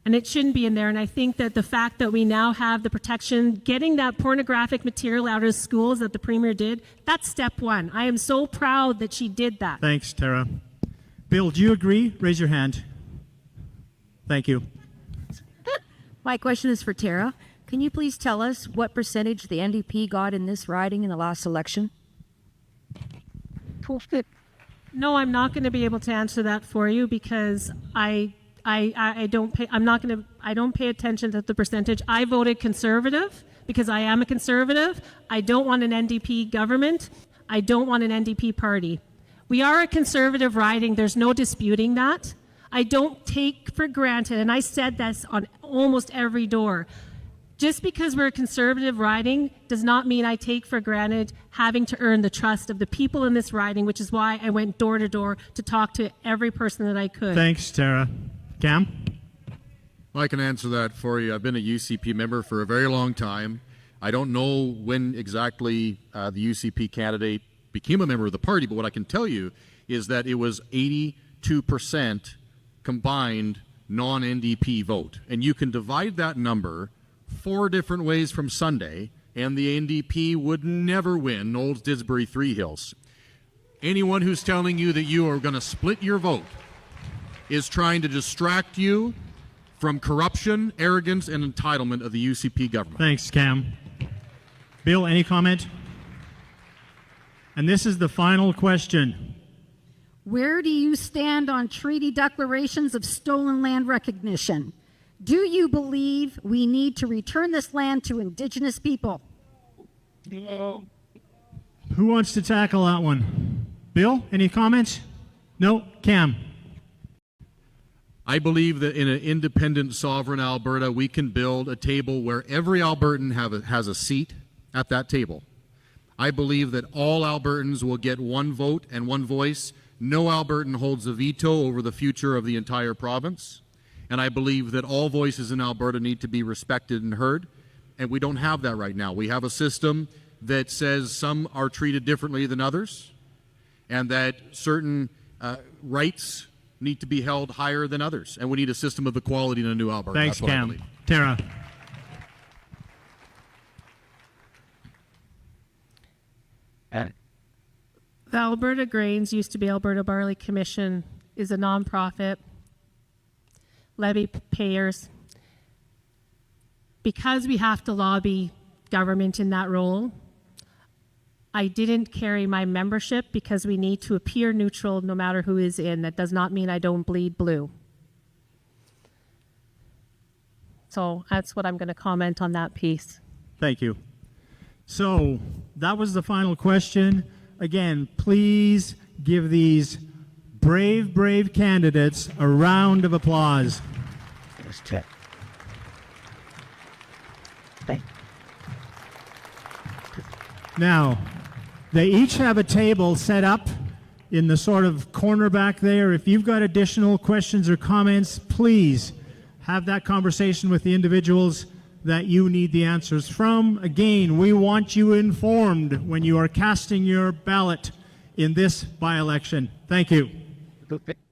And it shouldn't be in there. And I think that the fact that we now have the protection, getting that pornographic material out of schools that the Premier did, that's step one. I am so proud that she did that. Thanks, Tara. Bill, do you agree? Raise your hand. Thank you. My question is for Tara. Can you please tell us what percentage the NDP got in this riding in the last election? No, I'm not going to be able to answer that for you because I don't pay attention to the percentage. I voted Conservative because I am a Conservative. I don't want an NDP government. I don't want an NDP party. We are a Conservative riding. There's no disputing that. I don't take for granted, and I said this on almost every door, Just because we're a conservative riding does not mean I take for granted having to earn the trust of the people in this riding, which is why I went door to door to talk to every person that I could. Thanks, Tara. Cam? I can answer that for you. I've been a UCP member for a very long time. I don't know when exactly the UCP candidate became a member of the party, but what I can tell you is that it was 82% combined non-NDP vote. And you can divide that number 4 different ways from Sunday, and the NDP would never win Olds Didsbury Three Hills. Anyone who's telling you that you are going to split your vote is trying to distract you from corruption, arrogance, and entitlement of the UCP government. Thanks, Cam. Bill, any comment? And this is the final question. Where do you stand on treaty declarations of stolen land recognition? Do you believe we need to return this land to Indigenous people? Who wants to tackle that one? Bill, any comments? No? Cam? I believe that in an independent, sovereign Alberta, we can build a table where every Albertan has a seat at that table. I believe that all Albertans will get one vote and one voice. No Albertan holds a veto over the future of the entire province. And I believe that all voices in Alberta need to be respected and heard. And we don't have that right now. We have a system that says some are treated differently than others, and that certain rights need to be held higher than others. And we need a system of equality in a new Alberta. Thanks, That's what I Cam. believe. Tara? The Alberta Grains, used to be Alberta Barley Commission, is a nonprofit, levy payers. Because we have to lobby government in that role, I didn't carry my membership because we need to appear neutral no matter who is in. That does not mean I don't bleed blue. So that's what I'm going to comment on that piece. Thank you. So that was the final question. Again, please give these brave, brave candidates a round of applause. Now, they each have a table set up in the sort of corner back there. If you've got additional questions or comments, please have that conversation with the individuals that you need the answers from. Again, we want you informed when you are casting your ballot in this by-election. Thank you.